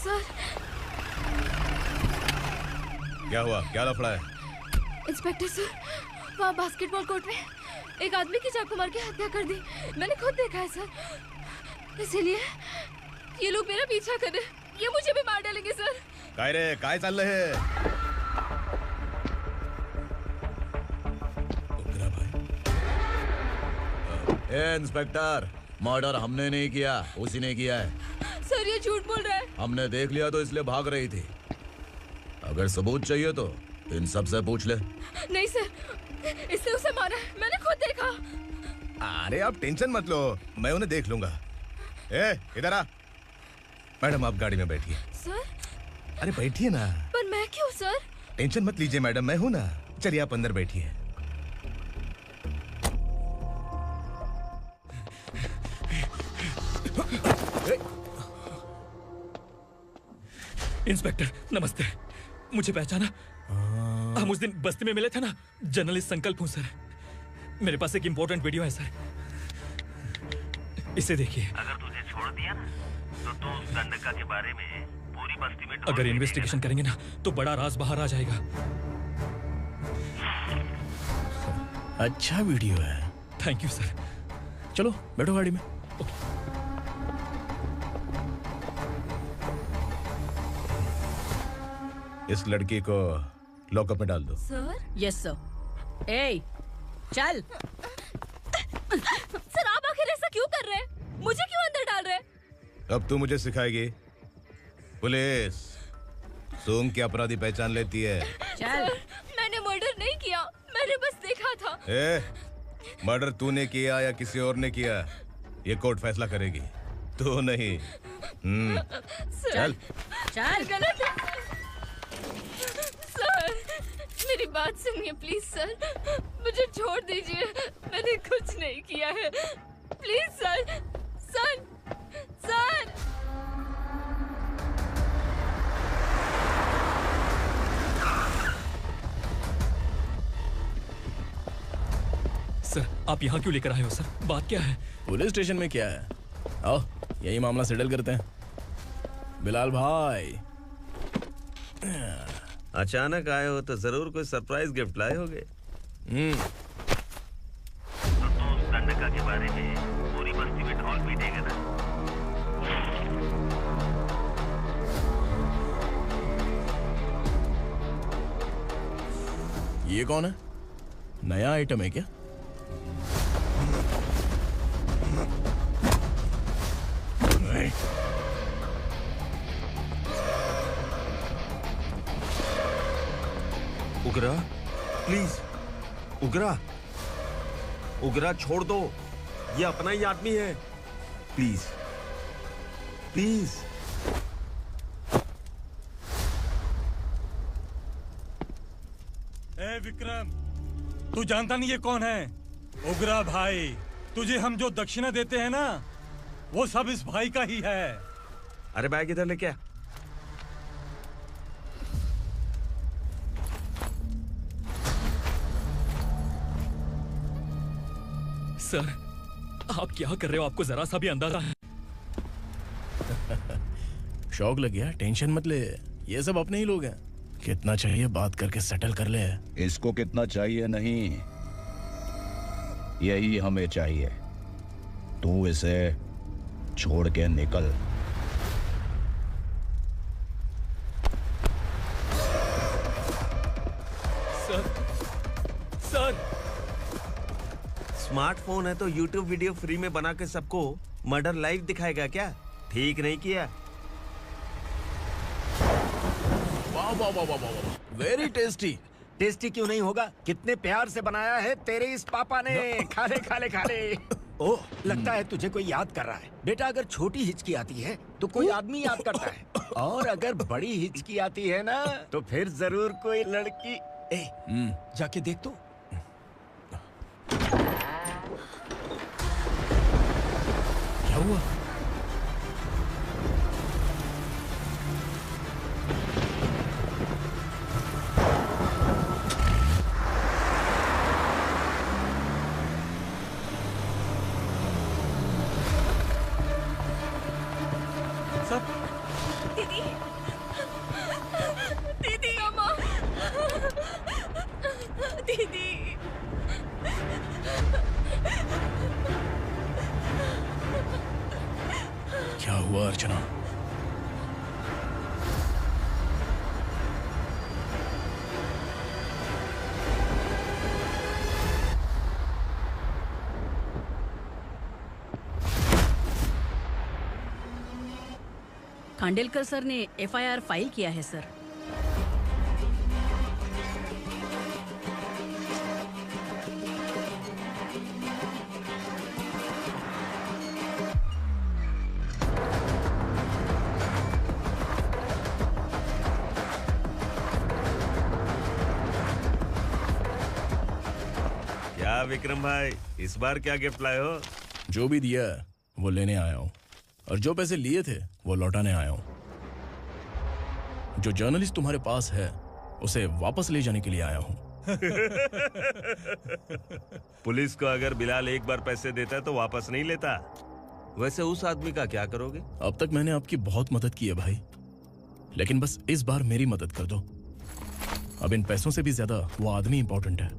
सर। क्या हुआ? क्या लफड़ा है? इंस्पेक्टर सर, वहाँ बास्केटबॉल कोर्ट में एक आदमी की चाकू मार के हत्या कर दी। मैंने खुद देखा है सर, इसीलिए ये लोग मेरा पीछा कर रहे हैं। ये मुझे भी मार डालेंगे सर। काय रे, काय चल रहे हैं? इंस्पेक्टर, मर्डर हमने नहीं किया, उसी ने किया है। सर ये झूठ बोल रहा है। हमने देख लिया तो इसलिए भाग रही थी। अगर सबूत चाहिए तो इन सब से पूछ ले। नहीं सर, इसने उसे मारा है, मैंने खुद देखा। अरे आप टेंशन मत लो, मैं उन्हें देख लूंगा। इधर आ। मैडम आप गाड़ी में बैठिए। सर? अरे बैठिए ना। पर मैं क्यों सर? टेंशन मत लीजिए मैडम, मैं हूं ना। चलिए आप अंदर बैठिए। इंस्पेक्टर नमस्ते, मुझे पहचाना? हम उस दिन बस्ती में मिले थे ना। जर्नलिस्ट संकल्प हूं सर। मेरे पास एक इंपॉर्टेंट वीडियो है सर, इसे देखिए। अगर तुझे छोड़ दिया ना तो तू उस दंडका के बारे में पूरी बस्ती में अगर इन्वेस्टिगेशन करेंगे ना तो बड़ा राज बाहर आ जाएगा। अच्छा वीडियो है। Thank you sir. चलो बैठो गाड़ी में। इस लड़की को लॉकअप में डाल दो। सर? Yes sir. ए, चल। सर आप आखिर ऐसा क्यों कर रहे हैं? मुझे क्यों अंदर डाल रहे? अब तू मुझे सिखाएगी? पुलिस सूंघ के अपराधी पहचान लेती है। सर, मैंने मर्डर नहीं किया, मैंने बस देखा था। मर्डर तूने किया या किसी और ने किया, ये कोर्ट फैसला करेगी, तू नहीं। चल चल। गलत है सर, मेरी बात सुनिए प्लीज सर, मुझे छोड़ दीजिए, मैंने कुछ नहीं किया है, please sir. Sir sir sir, आप यहाँ क्यों लेकर आए हो सर? बात क्या है? पुलिस स्टेशन में क्या है? आओ यही मामला सेटल करते हैं। बिलाल भाई, अचानक आए हो तो जरूर कोई सरप्राइज गिफ्ट लाए होगे। तो दंडका के बारे में पूरी बस्ती में ढोल पीटेगा ना? ये कौन है? नया आइटम है क्या? उगरा, प्लीज उगरा, उगरा छोड़ दो, ये अपना ही आदमी है, प्लीज प्लीज। ए विक्रम, तू जानता नहीं ये कौन है? उगरा भाई, तुझे हम जो दक्षिणा देते हैं ना, वो सब इस भाई का ही है। अरे बैग इधर लेके आ। सर, आप क्या कर रहे हो? आपको जरा सा भी अंदाजा है? शौक लग गया? टेंशन मत ले, ये सब अपने ही लोग हैं। कितना चाहिए बात करके सेटल कर ले। इसको कितना चाहिए नहीं, यही हमें चाहिए। तू इसे छोड़ के निकल। सर, स्मार्टफोन है तो YouTube वीडियो फ्री में बना के सबको मर्डर लाइव दिखाएगा क्या? ठीक नहीं किया। वाह वाह वाह वाह वाह, वेरी टेस्टी। टेस्टी क्यों नहीं होगा? कितने प्यार से बनाया है तेरे इस पापा ने। खा ले खा ले खा ले। ओह, लगता है तुझे कोई याद कर रहा है। बेटा, अगर छोटी हिचकी आती है तो कोई आदमी याद करता है, और अगर बड़ी हिचकी आती है ना तो फिर जरूर कोई लड़की। जाके देख तो। क्या हुआ? दीदी, दीदी, अम्मा, दीदी। क्या हुआ अर्चना? खांडेलकर सर ने FIR फाइल किया है सर। क्या विक्रम भाई, इस बार क्या गिफ्ट लाए हो? जो भी दिया है वो लेने आया हूँ, और जो पैसे लिए थे वो लौटाने आया हूँ। जो जर्नलिस्ट तुम्हारे पास है उसे वापस ले जाने के लिए आया हूँ। पुलिस को अगर बिलाल एक बार पैसे देता है तो वापस नहीं लेता। वैसे उस आदमी का क्या करोगे? अब तक मैंने आपकी बहुत मदद की है भाई, लेकिन बस इस बार मेरी मदद कर दो। अब इन पैसों से भी ज्यादा वो आदमी इंपॉर्टेंट है।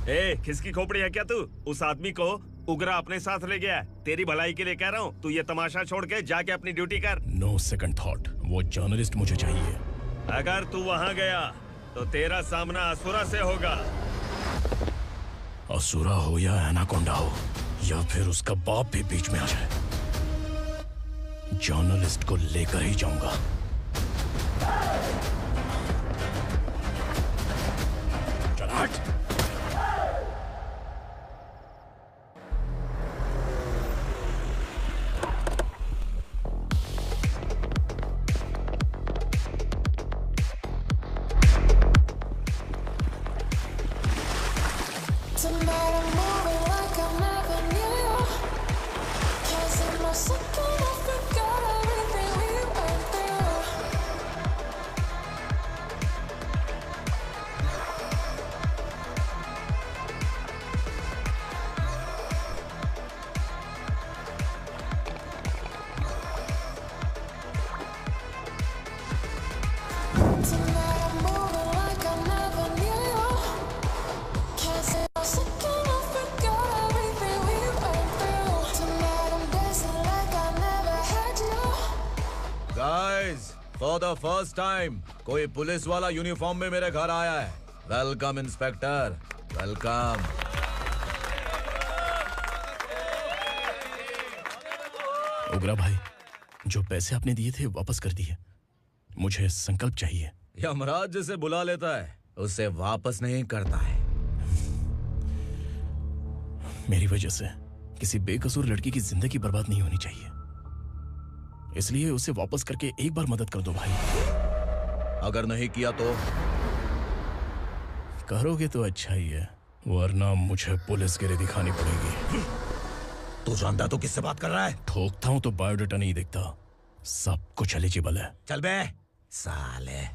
ए, किसकी खोपड़ी है क्या तू? उस आदमी को उगरा अपने साथ ले गया। तेरी भलाई के लिए कह रहा हूँ, तू ये तमाशा छोड़ के जाके अपनी ड्यूटी कर। नो सेकंड थॉट, वो जर्नलिस्ट मुझे चाहिए। अगर तू वहाँ गया तो तेरा सामना असुरा से होगा। असुरा हो या एनाकोंडा हो, या फिर उसका बाप भी बीच में आ जाए, जर्नलिस्ट को लेकर ही जाऊंगा। चल हट। फॉर द फर्स्ट टाइम कोई पुलिस वाला यूनिफॉर्म में मेरे घर आया है। Welcome inspector, welcome. उग्रा भाई, जो पैसे आपने दिए थे वापस कर दिए। मुझे संकल्प चाहिए। यमराज जिसे बुला लेता है उसे वापस नहीं करता है। मेरी वजह से किसी बेकसूर लड़की की जिंदगी बर्बाद नहीं होनी चाहिए, इसलिए उसे वापस करके एक बार मदद कर दो भाई। अगर नहीं किया तो? करोगे तो अच्छा ही है, वरना मुझे पुलिसगिरी दिखानी पड़ेगी। तू जानता तो किससे बात कर रहा है? ठोकता हूं तो बायोडाटा नहीं दिखता, सब कुछ एलिजिबल है। चल बे साले।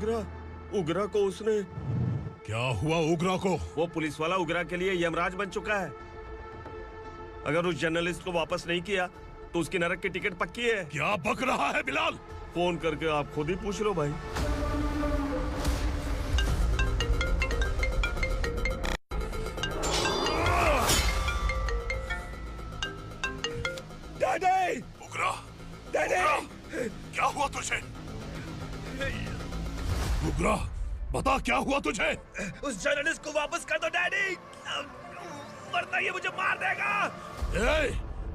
उगरा को उसने। क्या हुआ उगरा को? वो पुलिस वाला उगरा के लिए यमराज बन चुका है। अगर उस जर्नलिस्ट को वापस नहीं किया तो उसकी नरक की टिकट पक्की है। क्या बक रहा है बिलाल? फोन करके आप खुद ही पूछ लो भाई। डैडी! उगरा! डैडी! क्या हुआ तुझे? उगरा, बता क्या हुआ तुझे? उस जर्नलिस्ट को वापस कर दो डैडी, वरना ये मुझे मार देगा। ए,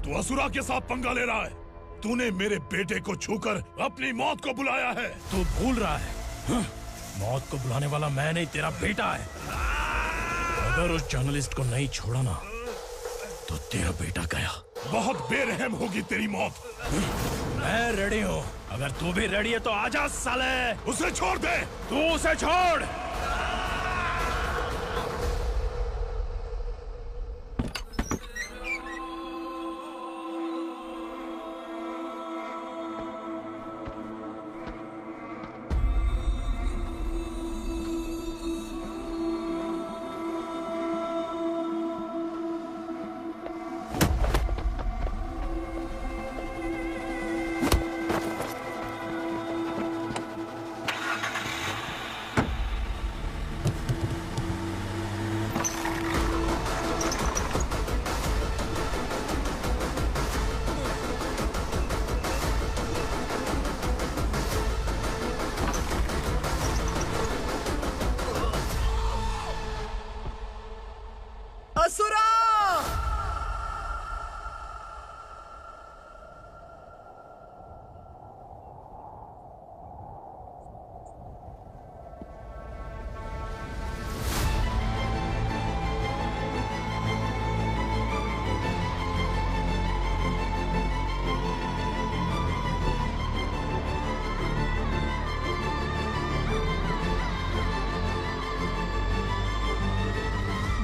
तू असुरा के साथ पंगा ले रहा है। तूने मेरे बेटे को छूकर अपनी मौत को बुलाया है। तू भूल रहा है। हाँ? मौत को बुलाने वाला मैं नहीं, तेरा बेटा है। अगर उस जर्नलिस्ट को नहीं छोड़ा ना तो तेरा बेटा गया। बहुत बेरहम होगी तेरी मौत। मैं रेडी हूँ। अगर तू भी रेडी है तो आजा साले। उसे छोड़ दे। तू उसे छोड़।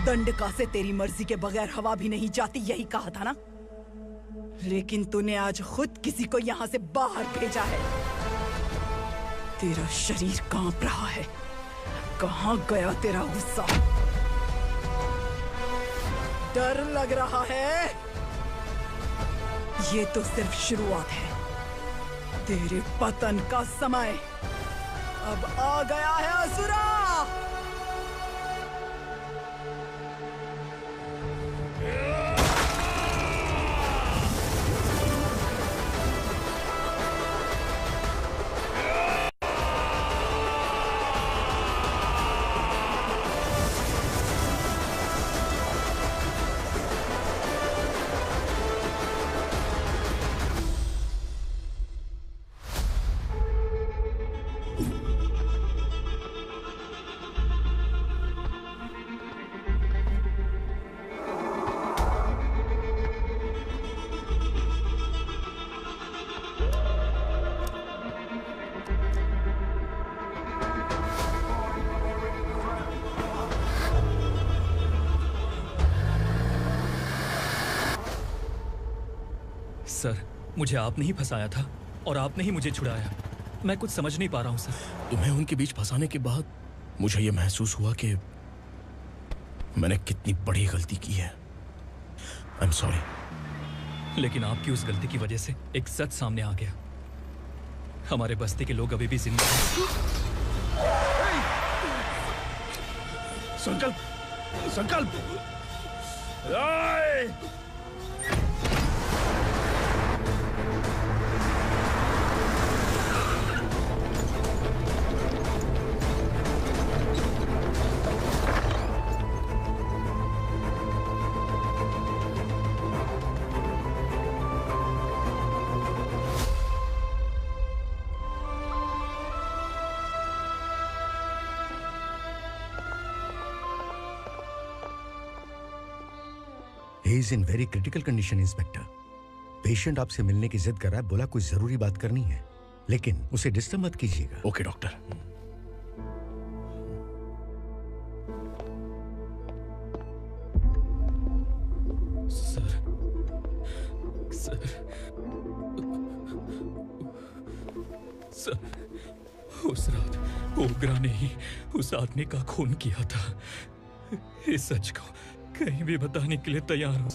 दंडका से तेरी मर्जी के बगैर हवा भी नहीं जाती, यही कहा था ना? लेकिन तूने आज खुद किसी को यहाँ से बाहर भेजा है। तेरा शरीर कांप रहा है। कहाँ गया तेरा गुस्सा? डर लग रहा है? ये तो सिर्फ शुरुआत है। तेरे पतन का समय अब आ गया है असुरा। सर, मुझे आपने ही फंसाया था और आपने ही मुझे छुड़ाया। मैं कुछ समझ नहीं पा रहा हूँ सर। तुम्हें उनके बीच फंसाने के बाद मुझे यह महसूस हुआ कि मैंने कितनी बड़ी गलती की है। I am sorry. लेकिन आपकी उस गलती की वजह से एक सच सामने आ गया। हमारे बस्ती के लोग अभी भी जिंदा हैं। संकल्प, संकल्प। He is in very critical condition, inspector. Patient आपसे मिलने की जिद कर रहा है, बोला कोई जरूरी बात करनी है, लेकिन उसे डिस्टर्ब मत कीजिएगा। Okay doctor. Sir, sir, sir, Ogra ने ही उस आदमी का खून किया था। इस सच को कहीं भी बताने के लिए तैयार हूँ।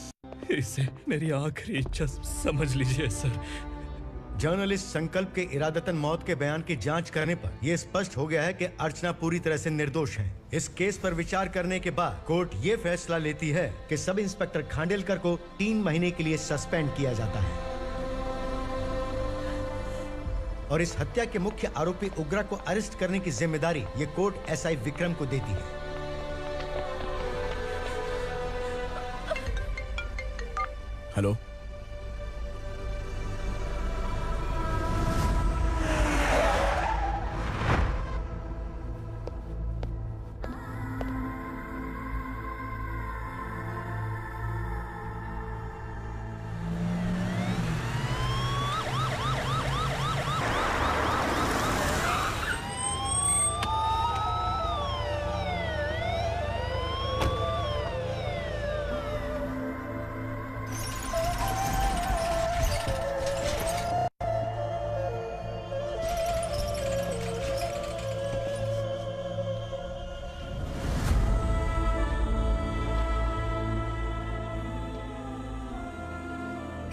इसे मेरी आखिरी इच्छा समझ लीजिए सर। जर्नलिस्ट संकल्प के इरादतन मौत के बयान की जांच करने पर यह स्पष्ट हो गया है कि अर्चना पूरी तरह से निर्दोष है। इस केस पर विचार करने के बाद कोर्ट ये फैसला लेती है कि सब इंस्पेक्टर खांडेलकर को 3 महीने के लिए सस्पेंड किया जाता है और इस हत्या के मुख्य आरोपी उग्रा को अरेस्ट करने की जिम्मेदारी ये कोर्ट एसआई विक्रम को देती है। हेलो,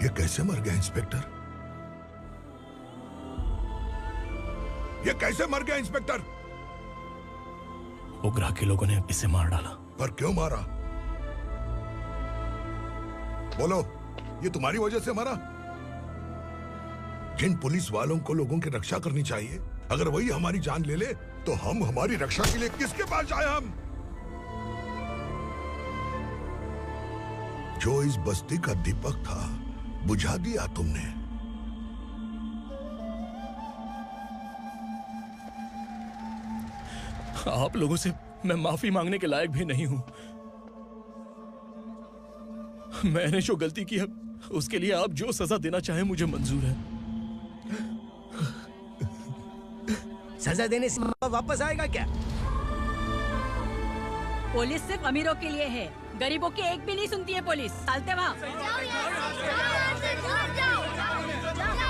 ये कैसे मर गया इंस्पेक्टर? ये कैसे मर गया इंस्पेक्टर? ओग्रा के लोगों ने इसे मार डाला। पर क्यों मारा? बोलो, ये तुम्हारी वजह से मरा? जिन पुलिस वालों को लोगों की रक्षा करनी चाहिए, अगर वही हमारी जान ले ले तो हम हमारी रक्षा के लिए किसके पास जाए? हम जो इस बस्ती का दीपक था बुझा दिया तुमने। आप लोगों से मैं माफी मांगने के लायक भी नहीं हूं। मैंने जो गलती की है उसके लिए आप जो सजा देना चाहे मुझे मंजूर है। सजा देने से वापस आएगा क्या? पुलिस सिर्फ अमीरों के लिए है, गरीबों की एक भी नहीं सुनती है पुलिस। चलते वहाँ।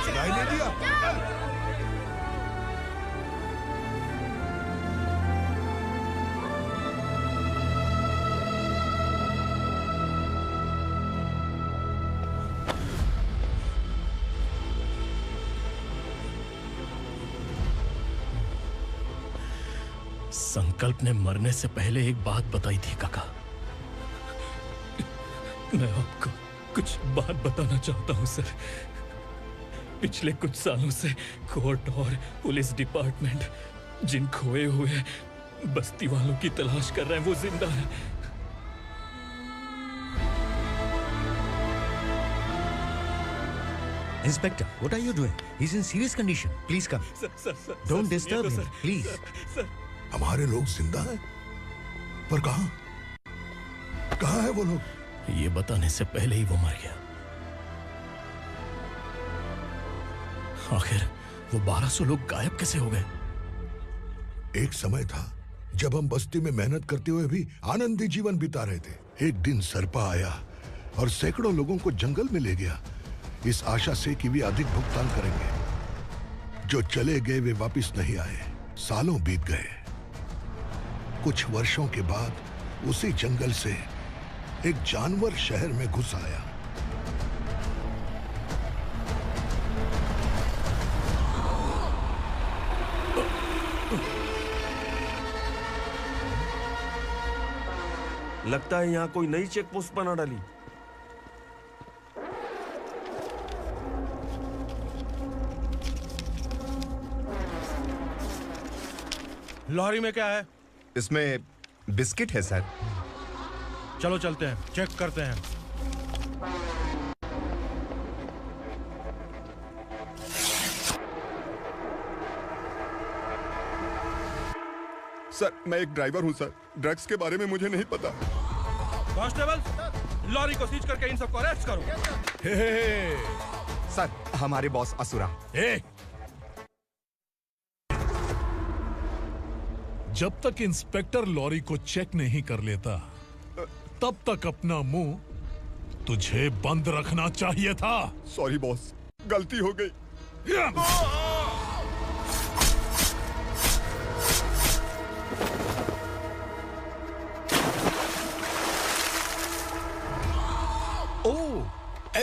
सुनाई नहीं दिया? संकल्प ने मरने से पहले एक बात बताई थी काका। मैं आपको कुछ बात बताना चाहता हूं सर। पिछले कुछ सालों से कोर्ट और पुलिस डिपार्टमेंट जिन खोए हुए बस्ती वालों की तलाश कर रहे हैं वो जिंदा है। Inspector, what are you doing? He's in serious condition. Please come. Don't disturb him, please. हमारे लोग जिंदा हैं? पर कहां? कहां है वो लोग? ये बताने से पहले ही वो मर गया। आखिर वो 1200 लोग गायब कैसे हो गए? एक समय था जब हम बस्ती में मेहनत करते हुए भी आनंदी जीवन बिता रहे थे। एक दिन सरपा आया और सैकड़ों लोगों को जंगल में ले गया, इस आशा से कि वे अधिक भुगतान करेंगे। जो चले गए वे वापस नहीं आए। सालों बीत गए। कुछ वर्षों के बाद उसी जंगल से एक जानवर शहर में घुस आया। लगता है यहाँ कोई नई चेक पोस्ट बना डाली। लॉरी में क्या है? इसमें बिस्किट है सर। चलो चलते हैं, चेक करते हैं। सर, मैं एक ड्राइवर हूं सर। ड्रग्स के बारे में मुझे नहीं पता। कांस्टेबल, लॉरी को सीज करके इन सबको अरेस्ट करो। सर, हमारे बॉस असुरा। जब तक इंस्पेक्टर लॉरी को चेक नहीं कर लेता तब तक अपना मुंह तुझे बंद रखना चाहिए था। सॉरी बॉस, गलती हो गई।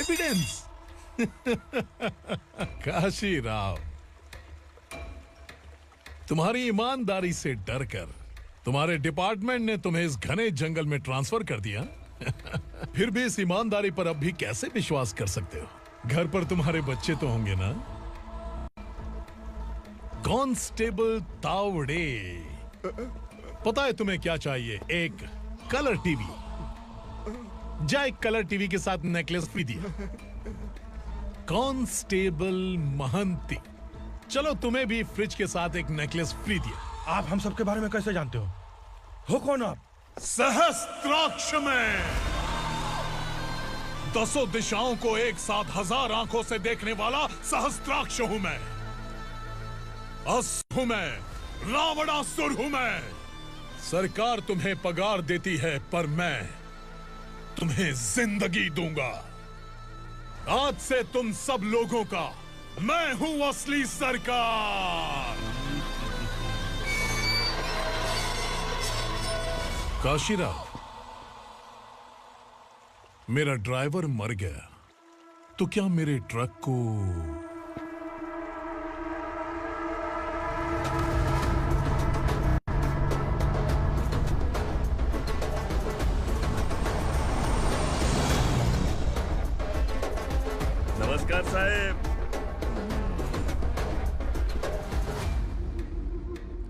कॉन्फिडेंस। काशी राव, तुम्हारी ईमानदारी से डरकर तुम्हारे डिपार्टमेंट ने तुम्हें इस घने जंगल में ट्रांसफर कर दिया। फिर भी इस ईमानदारी पर अब भी कैसे विश्वास कर सकते हो? घर पर तुम्हारे बच्चे तो होंगे ना? कांस्टेबल तावड़े, पता है तुम्हें क्या चाहिए? एक कलर टीवी। जा एक कलर टीवी के साथ नेकलेस भी दिया। कांस्टेबल महंती, चलो तुम्हें भी फ्रिज के साथ एक नेकलेस फ्री दिया। आप हम सबके बारे में कैसे जानते हो कौन आप? सहस्त्राक्ष में 10 दिशाओं को एक साथ 1000 आंखों से देखने वाला सहस्त्राक्ष हूं मैं। असुर हूं मैं, रावणासुर हूं मैं। सरकार तुम्हें पगार देती है, पर मैं तुम्हें जिंदगी दूंगा। आज से तुम सब लोगों का मैं हूं असली सरकार। काशीराव, मेरा ड्राइवर मर गया तो क्या मेरे ट्रक को नमस्कार साहब।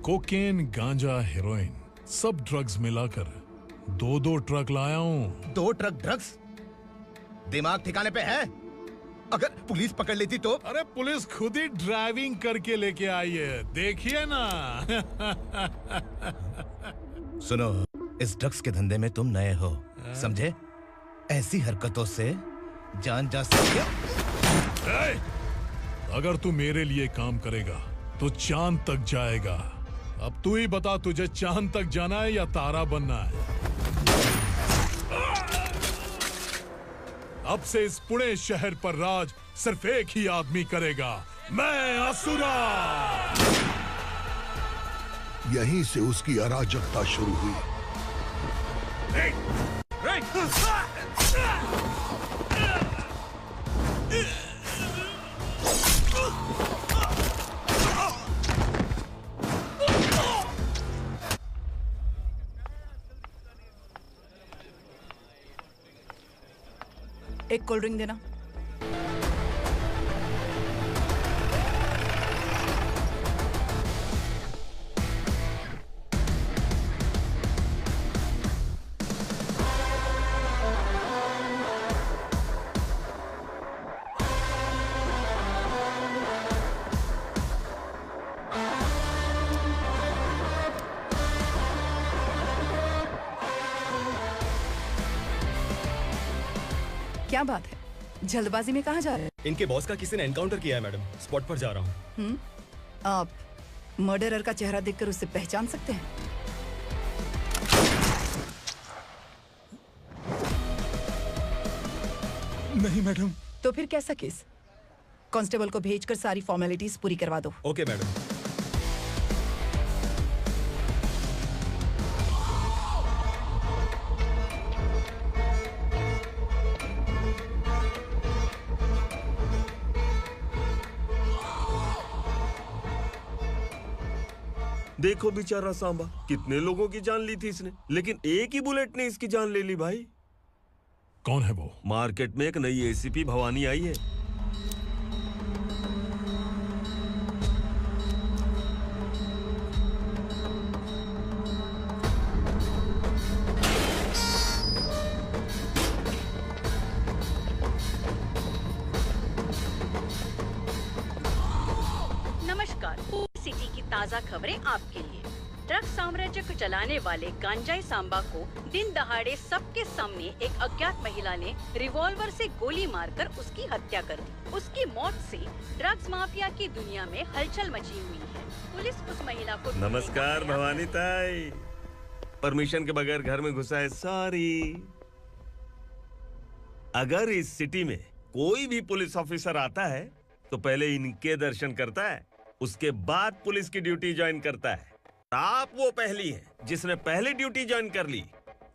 कोकेन, गांजा, हेरोइन, सब ड्रग्स मिलाकर 2 ट्रक लाया हूं। 2 ट्रक ड्रग्स? दिमाग ठिकाने पे है? अगर पुलिस पकड़ लेती तो? अरे पुलिस खुद ही ड्राइविंग करके लेके आई है, देखिए ना। सुनो, इस ड्रग्स के धंधे में तुम नए हो, समझे? ऐसी हरकतों से जान जा सकती है। अगर तू मेरे लिए काम करेगा तो चांद तक जाएगा। अब तू ही बता, तुझे चांद तक जाना है या तारा बनना है? अब से इस पुणे शहर पर राज सिर्फ एक ही आदमी करेगा, मैं असुरा। यहीं से उसकी अराजकता शुरू हुई। एक कोल्ड ड्रिंक देना। क्या बात है, जल्दबाजी में कहाँ जा रहे हैं? इनके बॉस का किसी ने एनकाउंटर किया है मैडम, स्पॉट पर जा रहा हूँ। आप मर्डरर का चेहरा देखकर उसे पहचान सकते हैं? नहीं मैडम। तो फिर कैसा केस? कांस्टेबल को भेजकर सारी फॉर्मेलिटीज पूरी करवा दो। Okay madam. देखो बेचारा सांबा, कितने लोगों की जान ली थी इसने, लेकिन एक ही बुलेट ने इसकी जान ले ली भाई। कौन है वो? मार्केट में एक नई एसीपी भवानी आई है। नमस्कार, सिटी की ताज़ा खबरें आपके लिए। ड्रग साम्राज्य को चलाने वाले गांजाई सांबा को दिन दहाड़े सबके सामने एक अज्ञात महिला ने रिवॉल्वर से गोली मारकर उसकी हत्या कर दी। उसकी मौत से ड्रग्स माफिया की दुनिया में हलचल मची हुई है। पुलिस उस महिला को नमस्कार भवानी ताई, परमिशन के बगैर घर में घुसा है, सॉरी। अगर इस सिटी में कोई भी पुलिस ऑफिसर आता है तो पहले इनके दर्शन करता है, उसके बाद पुलिस की ड्यूटी ज्वाइन करता है। आप वो पहली हैं जिसने पहले ड्यूटी ज्वाइन कर ली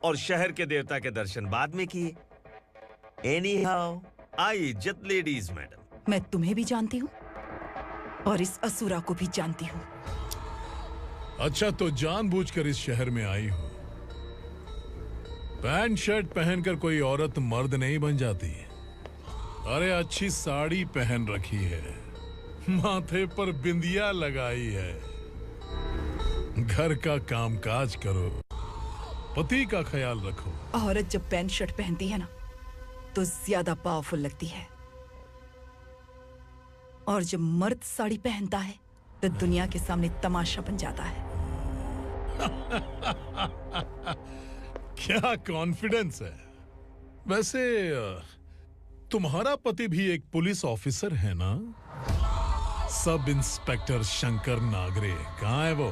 और शहर के देवता के दर्शन बाद में किए। एनीहाउ, आई इज्जत लेडीज मैडम। मैं तुम्हें भी जानती हूँ और इस असुरा को भी जानती हूँ। अच्छा, तो जानबूझकर इस शहर में आई हो। पैंट शर्ट पहनकर कोई औरत मर्द नहीं बन जाती। अरे अच्छी साड़ी पहन रखी है, माथे पर बिंदिया लगाई है, घर का कामकाज करो, पति का ख्याल रखो। औरत जब पैंट शर्ट पहनती है ना तो ज्यादा पावरफुल लगती है, और जब मर्द साड़ी पहनता है तो दुनिया के सामने तमाशा बन जाता है। क्या कॉन्फिडेंस है। वैसे तुम्हारा पति भी एक पुलिस ऑफिसर है ना? सब इंस्पेक्टर शंकर नागरे कहाँ है वो?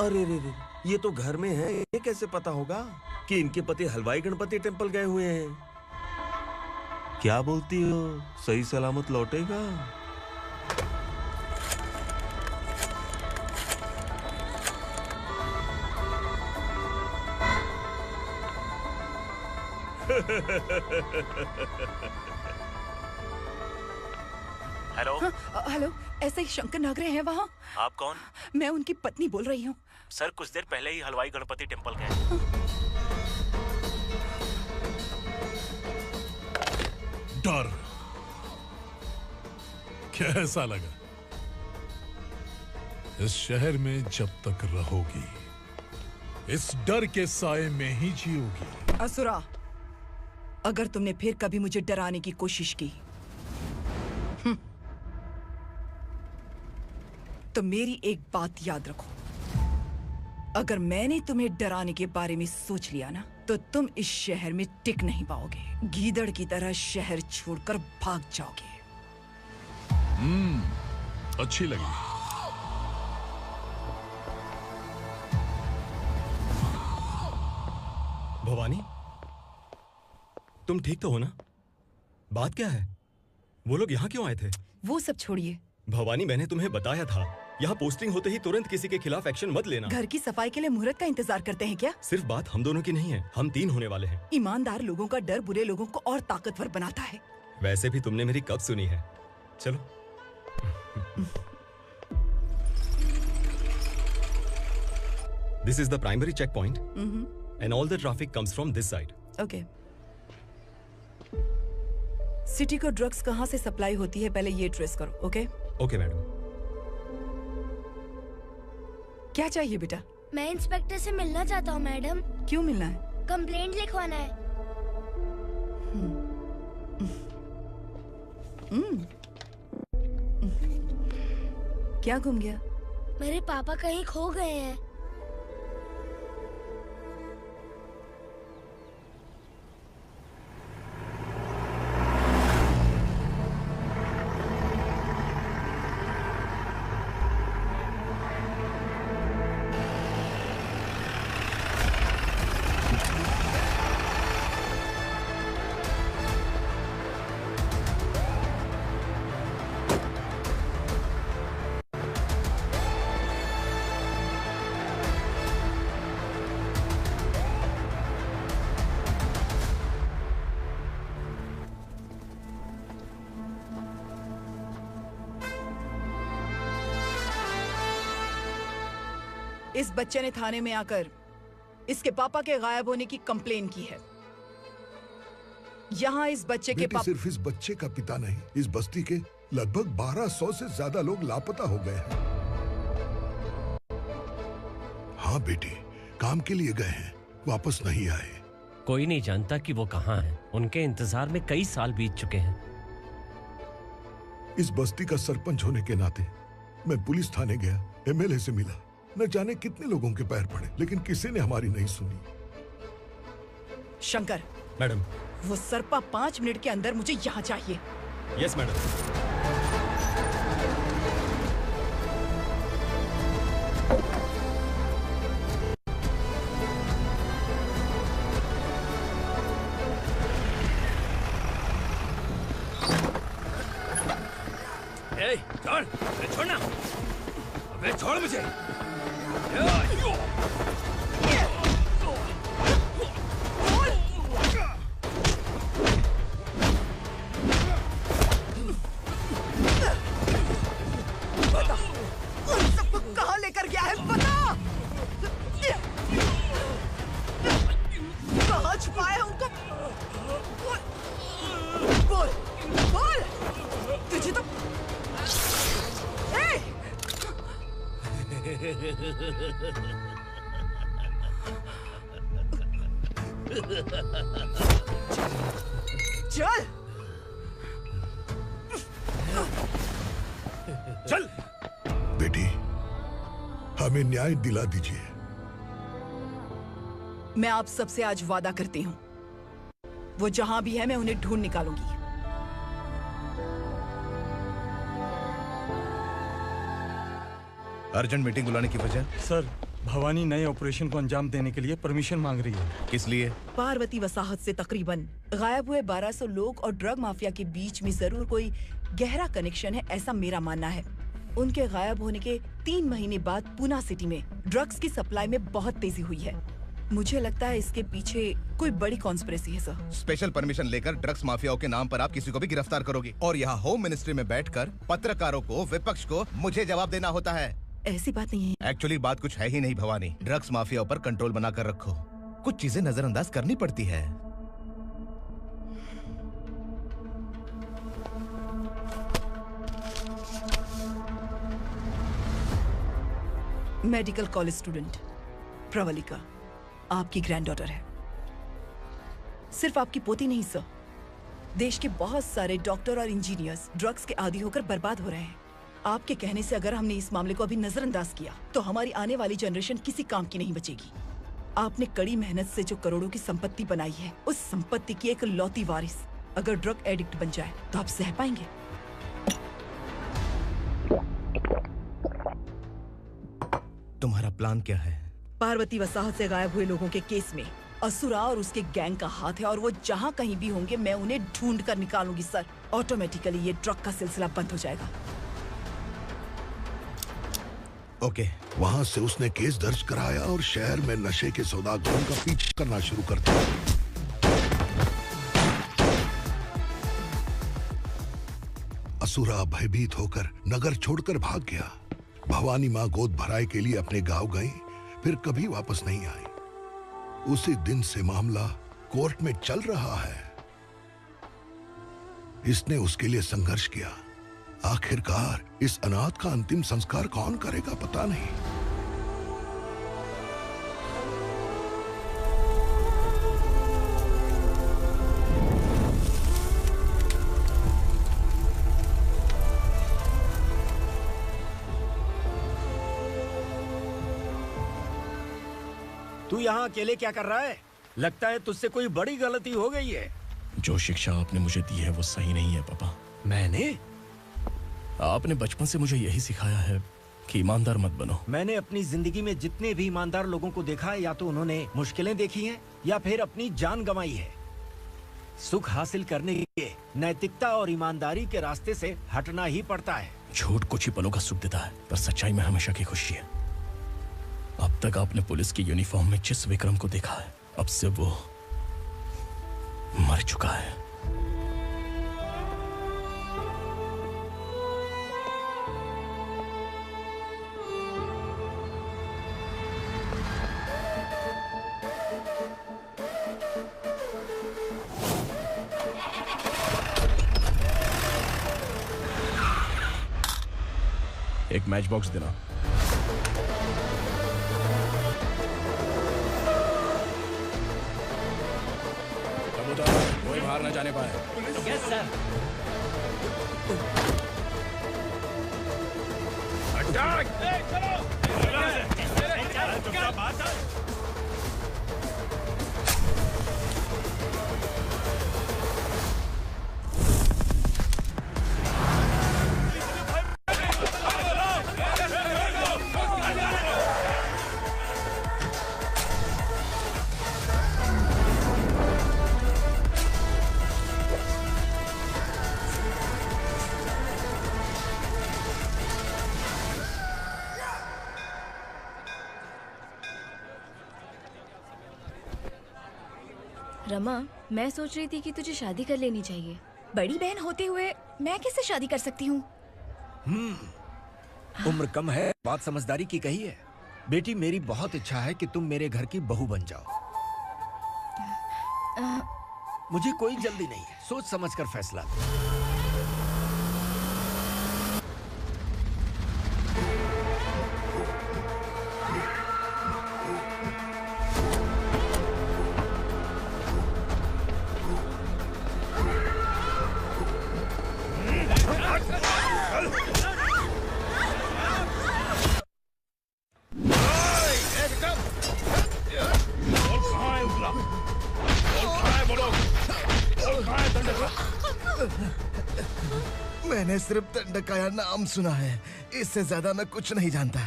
अरे रे रे, ये तो घर में है, ये कैसे पता होगा कि इनके पति हलवाई गणपति टेम्पल गए हुए हैं? क्या बोलती हो, सही सलामत लौटेगा? हेलो। हेलो, ऐसे ही शंकर नागरे हैं वहाँ? आप कौन? मैं उनकी पत्नी बोल रही हूँ। सर कुछ देर पहले ही हलवाई गणपति टेम्पल गए। डर कैसा लगा? इस शहर में जब तक रहोगी इस डर के साए में ही जियोगी। असुरा, अगर तुमने फिर कभी मुझे डराने की कोशिश की तो मेरी एक बात याद रखो, अगर मैंने तुम्हें डराने के बारे में सोच लिया ना तो तुम इस शहर में टिक नहीं पाओगे। गीदड़ की तरह शहर छोड़कर भाग जाओगे। अच्छी लगी। भवानी, तुम ठीक तो हो ना? बात क्या है? वो लोग यहाँ क्यों आए थे? वो सब छोड़िए। भवानी, मैंने तुम्हें बताया था यहाँ पोस्टिंग होते ही तुरंत किसी के खिलाफ एक्शन मत लेना। घर की सफाई के लिए मुहूर्त का इंतजार करते हैं क्या? सिर्फ बात हम दोनों की नहीं है, हम 3 होने वाले हैं। ईमानदार लोगों का डर बुरे लोगों को और ताकतवर बनाता है। वैसे भी तुमने मेरी कब सुनी है। चलो। This is the primary checkpoint, and all the traffic comes from this side. Okay. City को ड्रग्स कहाँ से सप्लाई होती है पहले ये ट्रेस करो, ओके? Okay madam. क्या चाहिए बेटा? मैं इंस्पेक्टर से मिलना चाहता हूँ मैडम। क्यों मिलना है? कंप्लेंट लिखवाना है। क्या गुम गया? मेरे पापा कहीं खो गए हैं। इस बच्चे ने थाने में आकर इसके पापा के गायब होने की कंप्लेन की है। यहाँ इस बच्चे के पापा सिर्फ इस बच्चे का पिता नहीं, इस बस्ती के लगभग 1200 से ज्यादा लोग लापता हो गए हैं। हाँ बेटी, काम के लिए गए हैं, वापस नहीं आए। कोई नहीं जानता कि वो कहाँ हैं। उनके इंतजार में कई साल बीत चुके हैं। इस बस्ती का सरपंच होने के नाते मैं पुलिस थाने गया, एमएलए से मिला, न जाने कितने लोगों के पैर पड़े, लेकिन किसी ने हमारी नहीं सुनी। शंकर। मैडम। वो सरपा 5 मिनट के अंदर मुझे यहाँ चाहिए। Yes madam. छोड़, छोड़ना, अबे छोड़ मुझे। चल चल बेटी, हमें न्याय दिला दीजिए। मैं आप सबसे आज वादा करती हूँ, वो जहां भी है मैं उन्हें ढूंढ निकालूंगी। अर्जेंट मीटिंग बुलाने की वजह? सर, भवानी नए ऑपरेशन को अंजाम देने के लिए परमिशन मांग रही है। किस लिए? पार्वती वसाहत से तकरीबन गायब हुए 1200 लोग और ड्रग माफिया के बीच में जरूर कोई गहरा कनेक्शन है, ऐसा मेरा मानना है। उनके गायब होने के 3 महीने बाद पूना सिटी में ड्रग्स की सप्लाई में बहुत तेजी हुई है। मुझे लगता है इसके पीछे कोई बड़ी कॉन्स्पिरेसी है सर। स्पेशल परमिशन लेकर ड्रग्स माफियाओं के नाम पर आप किसी को भी गिरफ्तार करोगी और यहाँ होम मिनिस्ट्री में बैठकर पत्रकारों को, विपक्ष को मुझे जवाब देना होता है। ऐसी बात नहीं है। एक्चुअली बात कुछ है ही नहीं भवानी। ड्रग्स माफियाओं पर कंट्रोल बनाकर रखो। कुछ चीजें नजरअंदाज करनी पड़ती है। मेडिकल कॉलेज स्टूडेंट प्रवलिका आपकी ग्रैंडडॉटर है। सिर्फ आपकी पोती नहीं सर, देश के बहुत सारे डॉक्टर और इंजीनियर्स ड्रग्स के आदी होकर बर्बाद हो रहे हैं। आपके कहने से अगर हमने इस मामले को अभी नजरअंदाज किया तो हमारी आने वाली जनरेशन किसी काम की नहीं बचेगी। आपने कड़ी मेहनत से जो करोड़ों की संपत्ति बनाई है, उस संपत्ति की एक लौती वारिस अगर ड्रग एडिक्ट बन जाए तो आप सह पाएंगे? तुम्हारा प्लान क्या है? पार्वती वसाहत से गायब हुए लोगों के केस में असुरा और उसके गैंग का हाथ है और वो जहाँ कहीं भी होंगे मैं उन्हें ढूंढ कर निकालूंगी सर। ऑटोमेटिकली ये ड्रग का सिलसिला बंद हो जाएगा। ओके। वहाँ से उसने केस दर्ज कराया और शहर में नशे के सौदागरों का पीछा करना शुरू कर दिया। असुरा भयभीत होकर नगर छोड़कर भाग गया। भवानी माँ गोद भराई के लिए अपने गांव गई, फिर कभी वापस नहीं आई। उसी दिन से मामला कोर्ट में चल रहा है। इसने उसके लिए संघर्ष किया। आखिरकार इस अनाथ का अंतिम संस्कार कौन करेगा पता नहीं। तू यहाँ अकेले क्या कर रहा है? लगता है तुझसे कोई बड़ी गलती हो गई है। जो शिक्षा आपने मुझे दी है वो सही नहीं है पापा। मैंने? आपने बचपन से मुझे यही सिखाया है कि ईमानदार मत बनो। मैंने अपनी जिंदगी में जितने भी ईमानदार लोगों को देखा है, या तो उन्होंने मुश्किलें देखी हैं या फिर अपनी जान गंवाई है। सुख हासिल करने के लिए नैतिकता और ईमानदारी के रास्ते से हटना ही पड़ता है। झूठ कुछ ही पलों का सुख देता है, पर सच्चाई में हमेशा की खुशी है। अब तक आपने पुलिस की यूनिफॉर्म में जिस विक्रम को देखा है, अब से वो मर चुका है। एक मैच बॉक्स देना। कबूतर कोई बाहर न जाने पाए। Yes sir. अटैक! रमा, मैं सोच रही थी कि तुझे शादी कर लेनी चाहिए। बड़ी बहन होते हुए मैं कैसे शादी कर सकती हूँ? उम्र कम है, बात समझदारी की कही है। बेटी, मेरी बहुत इच्छा है कि तुम मेरे घर की बहू बन जाओ। मुझे कोई जल्दी नहीं है, सोच समझ कर फैसला। सिर्फ दंडकाया नाम सुना है, इससे ज्यादा मैं कुछ नहीं जानता।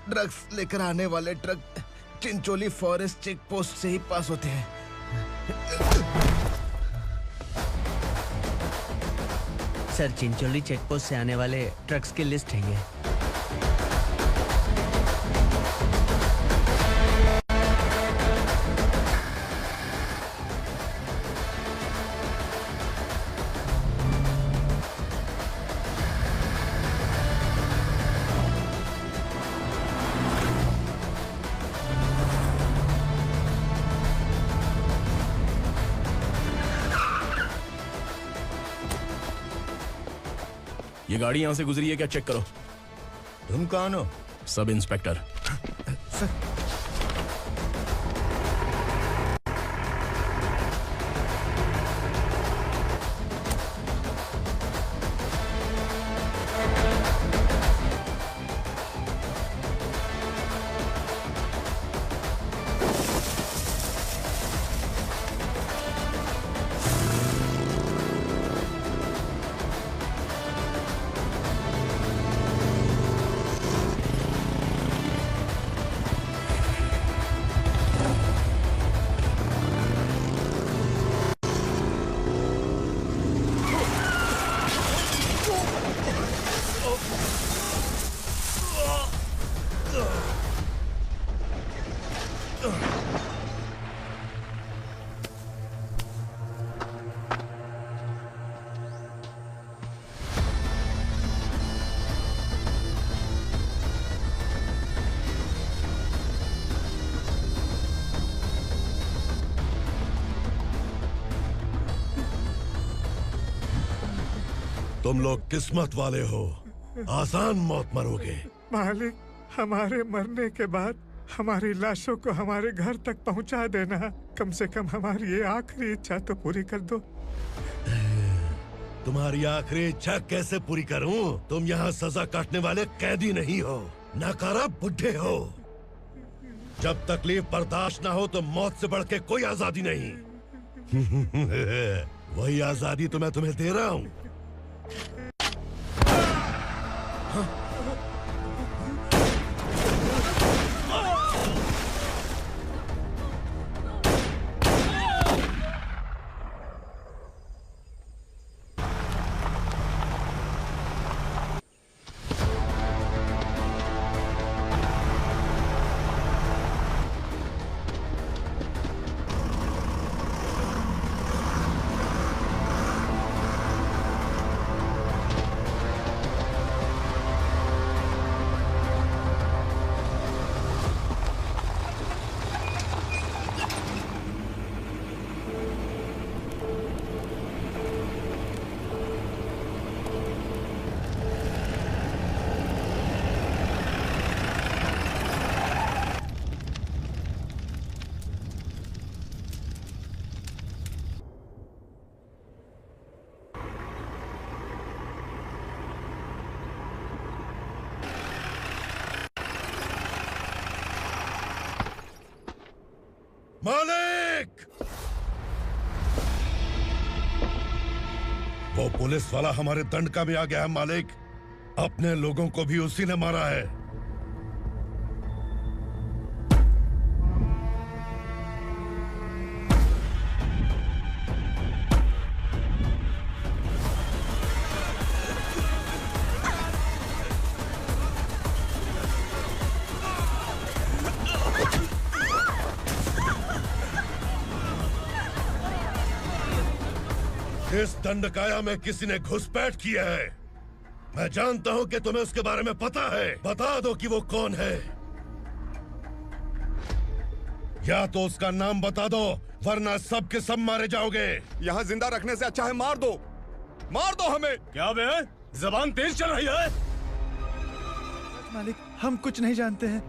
ड्रग्स लेकर आने वाले truck Chincholi forest check post से ही पास होते हैं। सर, चिंचोली चेक पोस्ट से आने वाले ट्रक्स की लिस्ट है ये। ये गाड़ी यहां से गुजरी है क्या? चेक करो। तुम कौन हो? Sub inspector. तुम लोग किस्मत वाले हो, आसान मौत मरोगे। मालिक, हमारे मरने के बाद हमारी लाशों को हमारे घर तक पहुंचा देना। कम से कम हमारी ये आखिरी इच्छा तो पूरी कर दो। तुम्हारी आखिरी इच्छा कैसे पूरी करूं? तुम यहाँ सजा काटने वाले कैदी नहीं हो, नकारा बुड्ढे हो। जब तकलीफ बर्दाश्त ना हो तो मौत से बढ़ के कोई आजादी नहीं। वही आजादी तो मैं तुम्हें दे रहा हूँ। मालिक! वो पुलिस वाला हमारे दंडका में आ गया है मालिक। अपने लोगों को भी उसी ने मारा है। इस दंडकाया में किसी ने घुसपैठ किया है। मैं जानता हूं कि तुम्हें उसके बारे में पता है। बता दो कि वो कौन है। या तो उसका नाम बता दो, वरना सब के सब मारे जाओगे। यहाँ जिंदा रखने से अच्छा है मार दो हमें। क्या बे? जबान तेज चल रही है। मालिक, हम कुछ नहीं जानते हैं।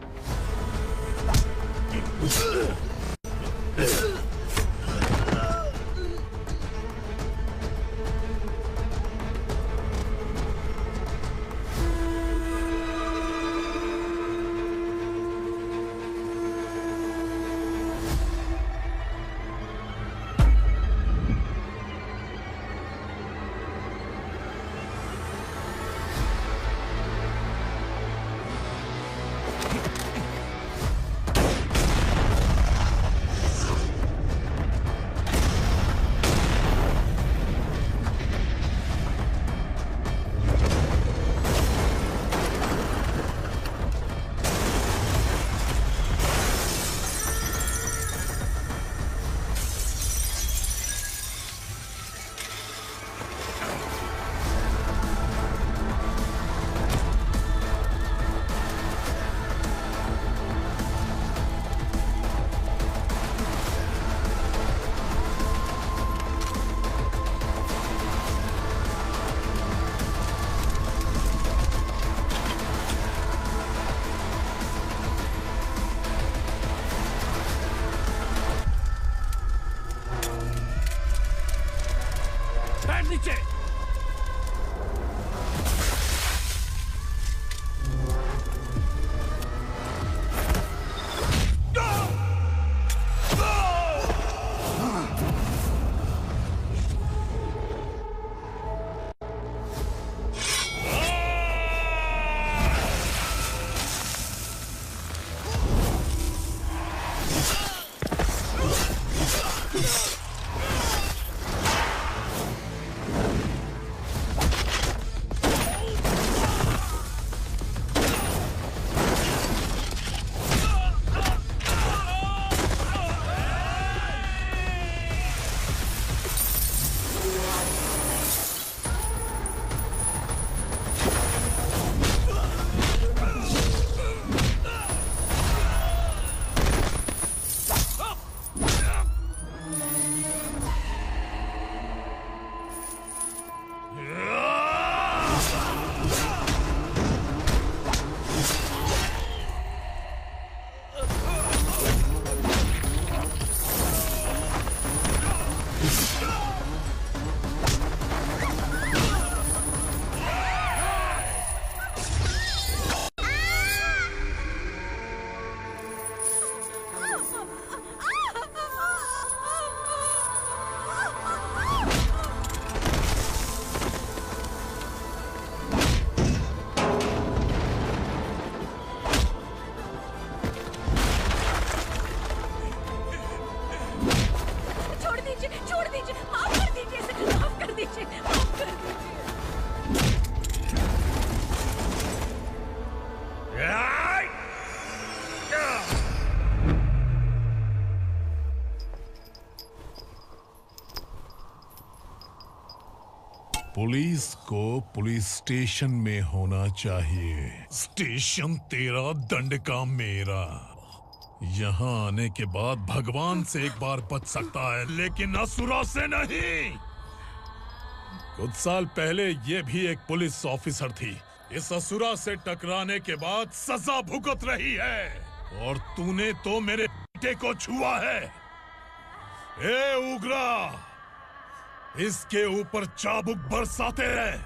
पुलिस को पुलिस स्टेशन में होना चाहिए। स्टेशन तेरा, दंड का मेरा। यहाँ आने के बाद भगवान से एक बार बच सकता है, लेकिन असुरा से नहीं। कुछ साल पहले ये भी एक पुलिस ऑफिसर थी। इस असुरा से टकराने के बाद सजा भुगत रही है, और तूने तो मेरे बेटे को छुआ है। ए उग्रा, इसके ऊपर चाबुक बरसाते रहे,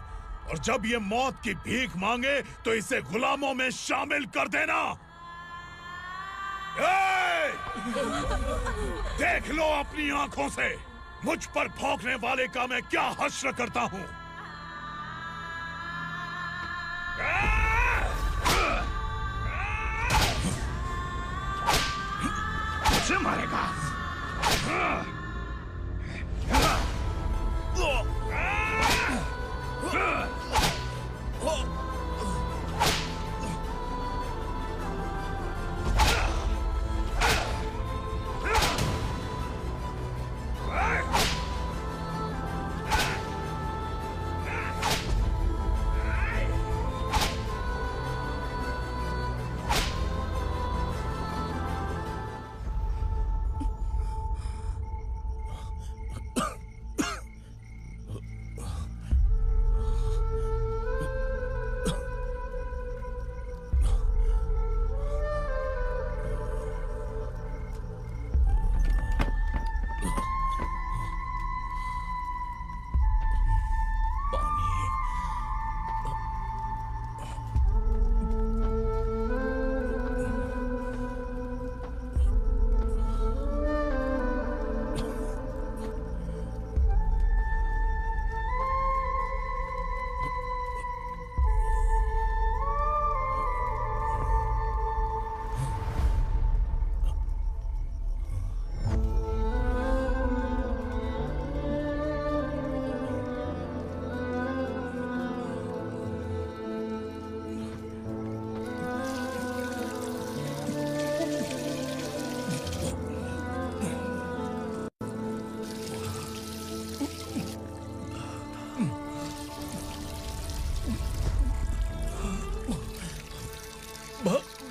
और जब ये मौत की भीख मांगे तो इसे गुलामों में शामिल कर देना। देख लो अपनी आंखों से मुझ पर भौंकने वाले का मैं क्या हश्र करता हूं। मुझे मारेगा।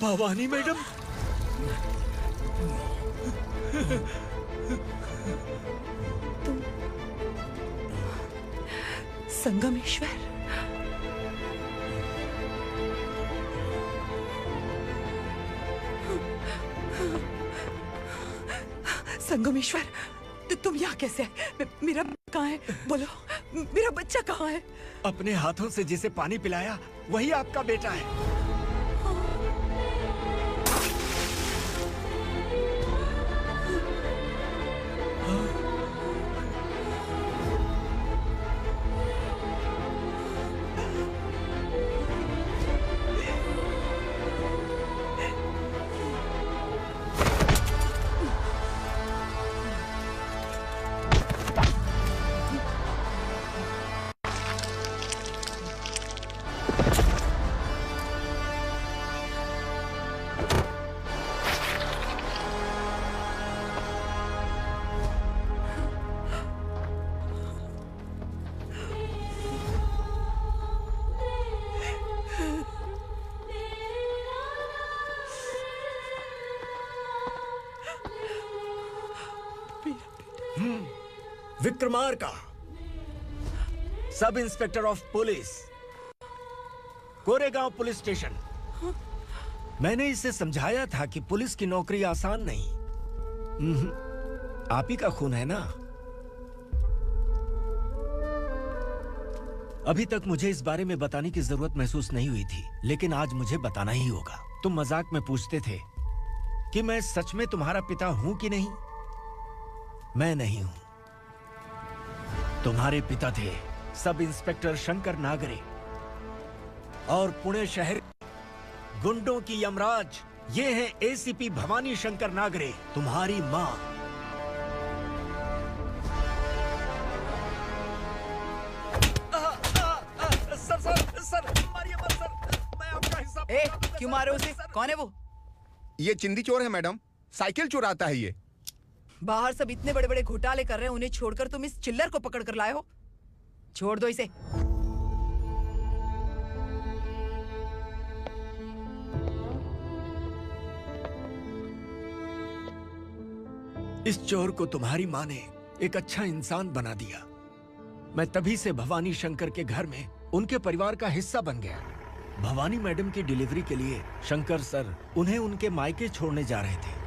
भवानी मैडम, तुम संगमेश्वर? संगमेश्वर, तुम यहाँ कैसे आए? मेरा कहाँ है? बोलो, मेरा बच्चा कहाँ है? अपने हाथों से जिसे पानी पिलाया वही आपका बेटा है। Vikramarka, sub inspector of police, Koregaon police station. मैंने इसे समझाया था कि पुलिस की नौकरी आसान नहीं। आप ही का खून है ना। अभी तक मुझे इस बारे में बताने की जरूरत महसूस नहीं हुई थी, लेकिन आज मुझे बताना ही होगा। तुम मजाक में पूछते थे कि मैं सच में तुम्हारा पिता हूं कि नहीं। मैं नहीं हूं। तुम्हारे पिता थे सब इंस्पेक्टर शंकर नागरे, और पुणे शहर गुंडों की यमराज ये है एसीपी भवानी शंकर नागरे, तुम्हारी मां। सर, मारिए मत सर, मैं आपका हिस्सा। क्यों मारे उसे? कौन है वो? ये चिंदी चोर है मैडम, साइकिल चुराता है ये। बाहर सब इतने बड़े बड़े घोटाले कर रहे हैं, उन्हें छोड़कर तुम इस चिल्लर को पकड़ कर लाए हो। छोड़ दो इसे। इस चोर को तुम्हारी माँ ने एक अच्छा इंसान बना दिया। मैं तभी से भवानी शंकर के घर में उनके परिवार का हिस्सा बन गया। भवानी मैडम की डिलीवरी के लिए शंकर सर उन्हें उनके मायके छोड़ने जा रहे थे।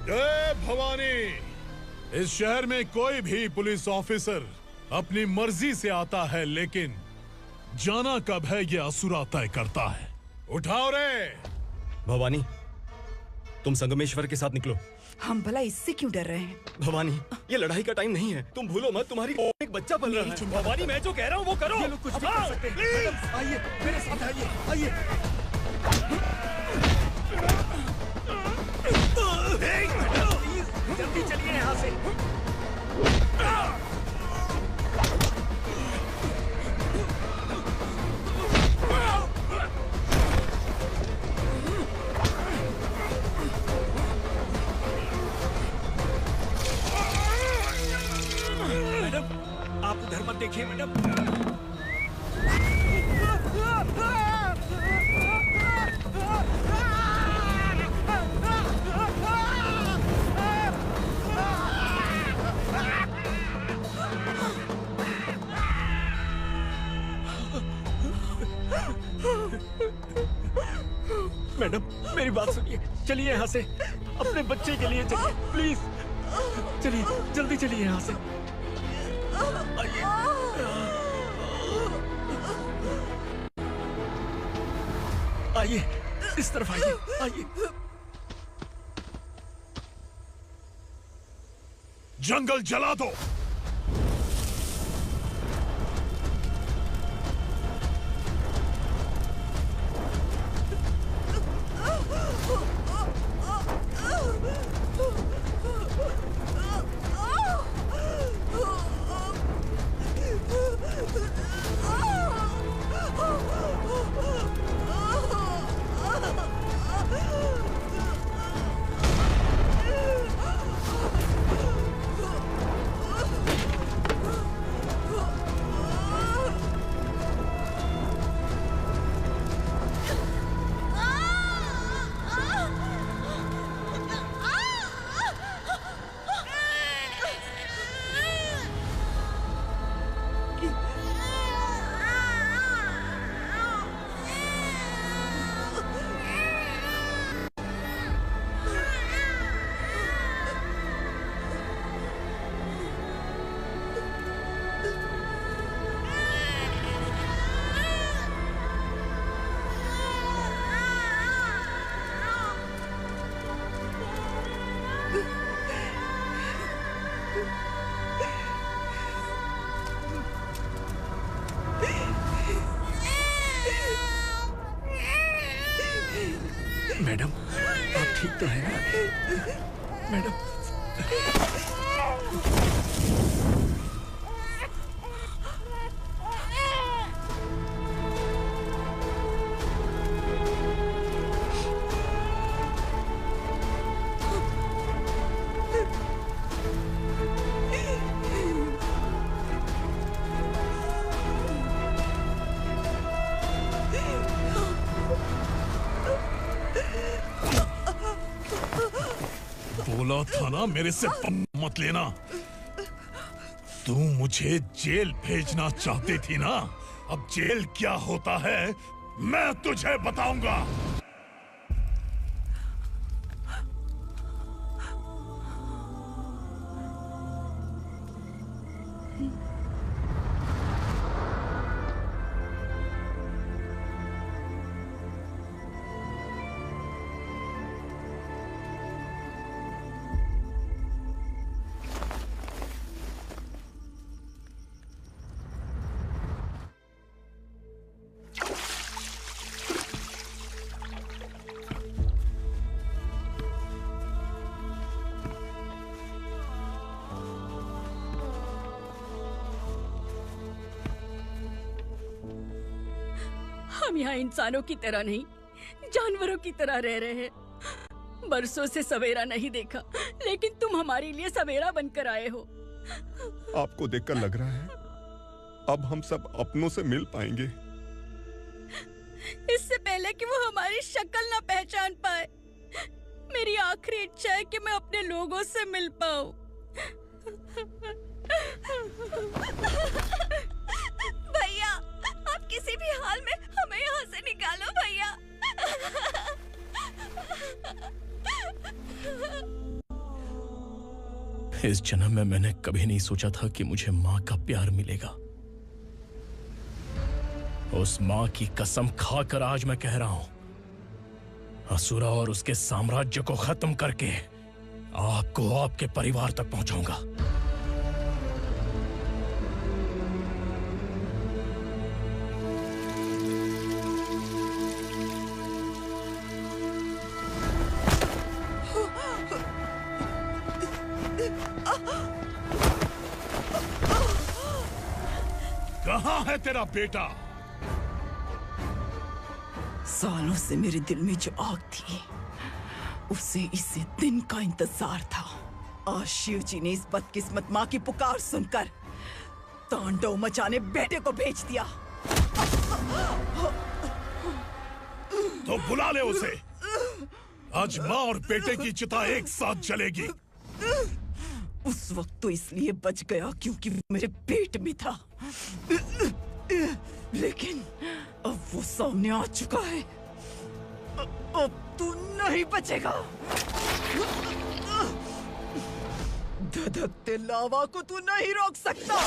जय भवानी। इस शहर में कोई भी पुलिस ऑफिसर अपनी मर्जी से आता है, लेकिन जाना कब है ये असुरा तय करता है। उठाओ रे। भवानी, तुम संगमेश्वर के साथ निकलो। हम भला इससे क्यों डर रहे हैं? भवानी, ये लड़ाई का टाइम नहीं है। तुम भूलो मत, तुम्हारी एक बच्चा पल रहा है। भवानी, मैं जो कह रहा हूँ वो करो। ये लोग कुछ नहीं कर सकते। मैडम, आइए मेरे साथ आइए, आइए। जल्दी चलिए यहाँ से। मैडम, आप उधर मत देखिए मैडम। मैडम, मेरी बात सुनिए। चलिए यहाँ से, अपने बच्चे के लिए चलिए, प्लीज। चलिए, जल्दी चलिए यहाँ से। आइए, इस तरफ आइए, आइए। जंगल जला दो। मैडम, आप ठीक तो हैं? मैडम, बोला था ना मेरे से मत लेना। तू मुझे जेल भेजना चाहती थी ना, अब जेल क्या होता है मैं तुझे बताऊंगा। हम यहाँ इंसानों की तरह नहीं, जानवरों की तरह रह रहे हैं। बरसों से सवेरा नहीं देखा, लेकिन तुम हमारे लिए सवेरा बनकर आए हो। आपको देखकर लग रहा है अब हम सब अपनों से मिल पाएंगे। इससे पहले कि वो हमारी शक्ल ना पहचान पाए, मेरी आखिरी इच्छा है कि मैं अपने लोगों से मिल पाऊं। भैया, आप किसी भी हाल में हमें यहाँ से निकालो भैया। इस जन्म में मैंने कभी नहीं सोचा था कि मुझे माँ का प्यार मिलेगा। उस माँ की कसम खाकर आज मैं कह रहा हूं, असुरा और उसके साम्राज्य को खत्म करके आपको आपके परिवार तक पहुंचाऊंगा। कहाँ है तेरा बेटा? सालों से मेरे दिल में जो आग थी, उसे इसी दिन का इंतजार था। आज शिव जी ने इस बदकिस्मत माँ की पुकार सुनकर तांडव मचाने बेटे को भेज दिया। तो बुला ले उसे। आज माँ और बेटे की चिता एक साथ जलेगी। उस वक्त तो इसलिए बच गया क्योंकि वो मेरे पेट में था, लेकिन अब वो सामने आ चुका है। अब तू नहीं बचेगा। धधकते लावा को तू नहीं रोक सकता।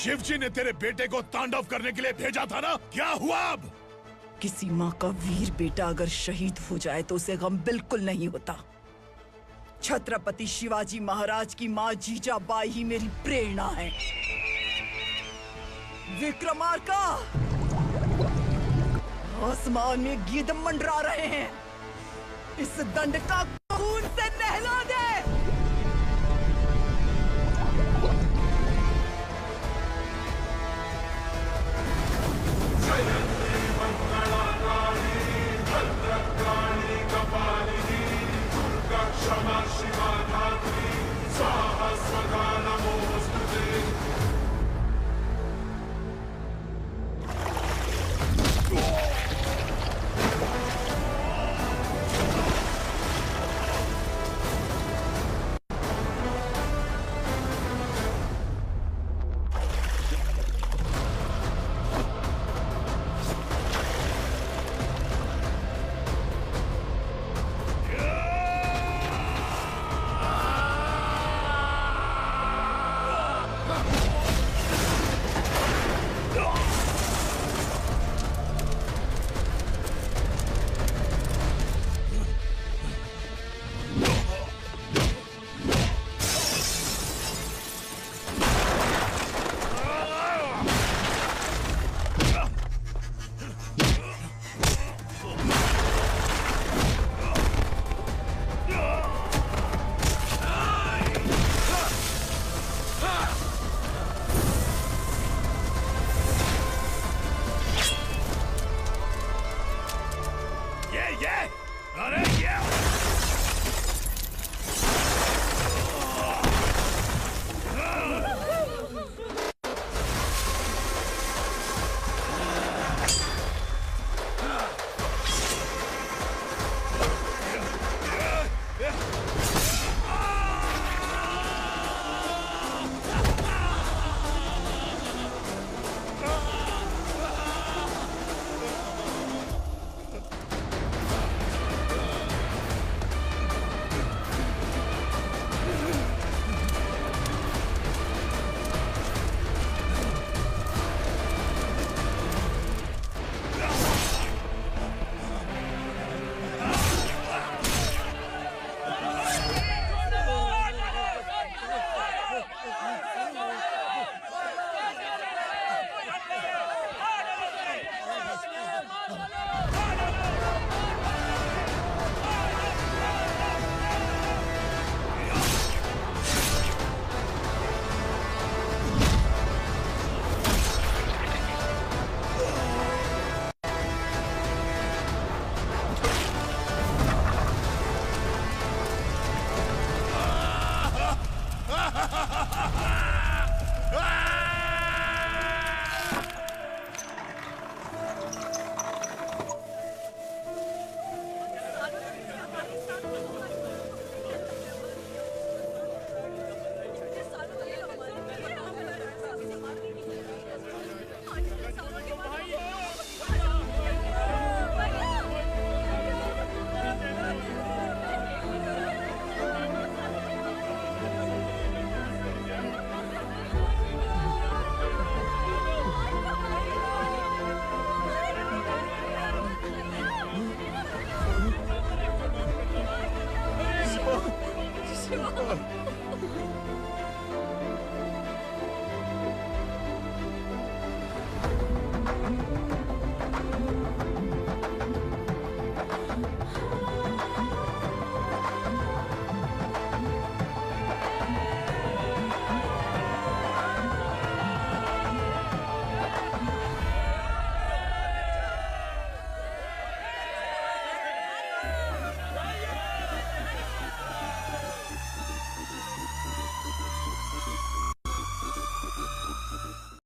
शिवजी ने तेरे बेटे को तांडव करने के लिए भेजा था ना, क्या हुआ अब? किसी माँ का वीर बेटा अगर शहीद हो जाए तो उसे गम बिल्कुल नहीं होता। छत्रपति शिवाजी महाराज की माँ जीजाबाई ही मेरी प्रेरणा है। विक्रमार्का, आसमान में गीत मंडरा रहे हैं। इस दंड का खून से नहला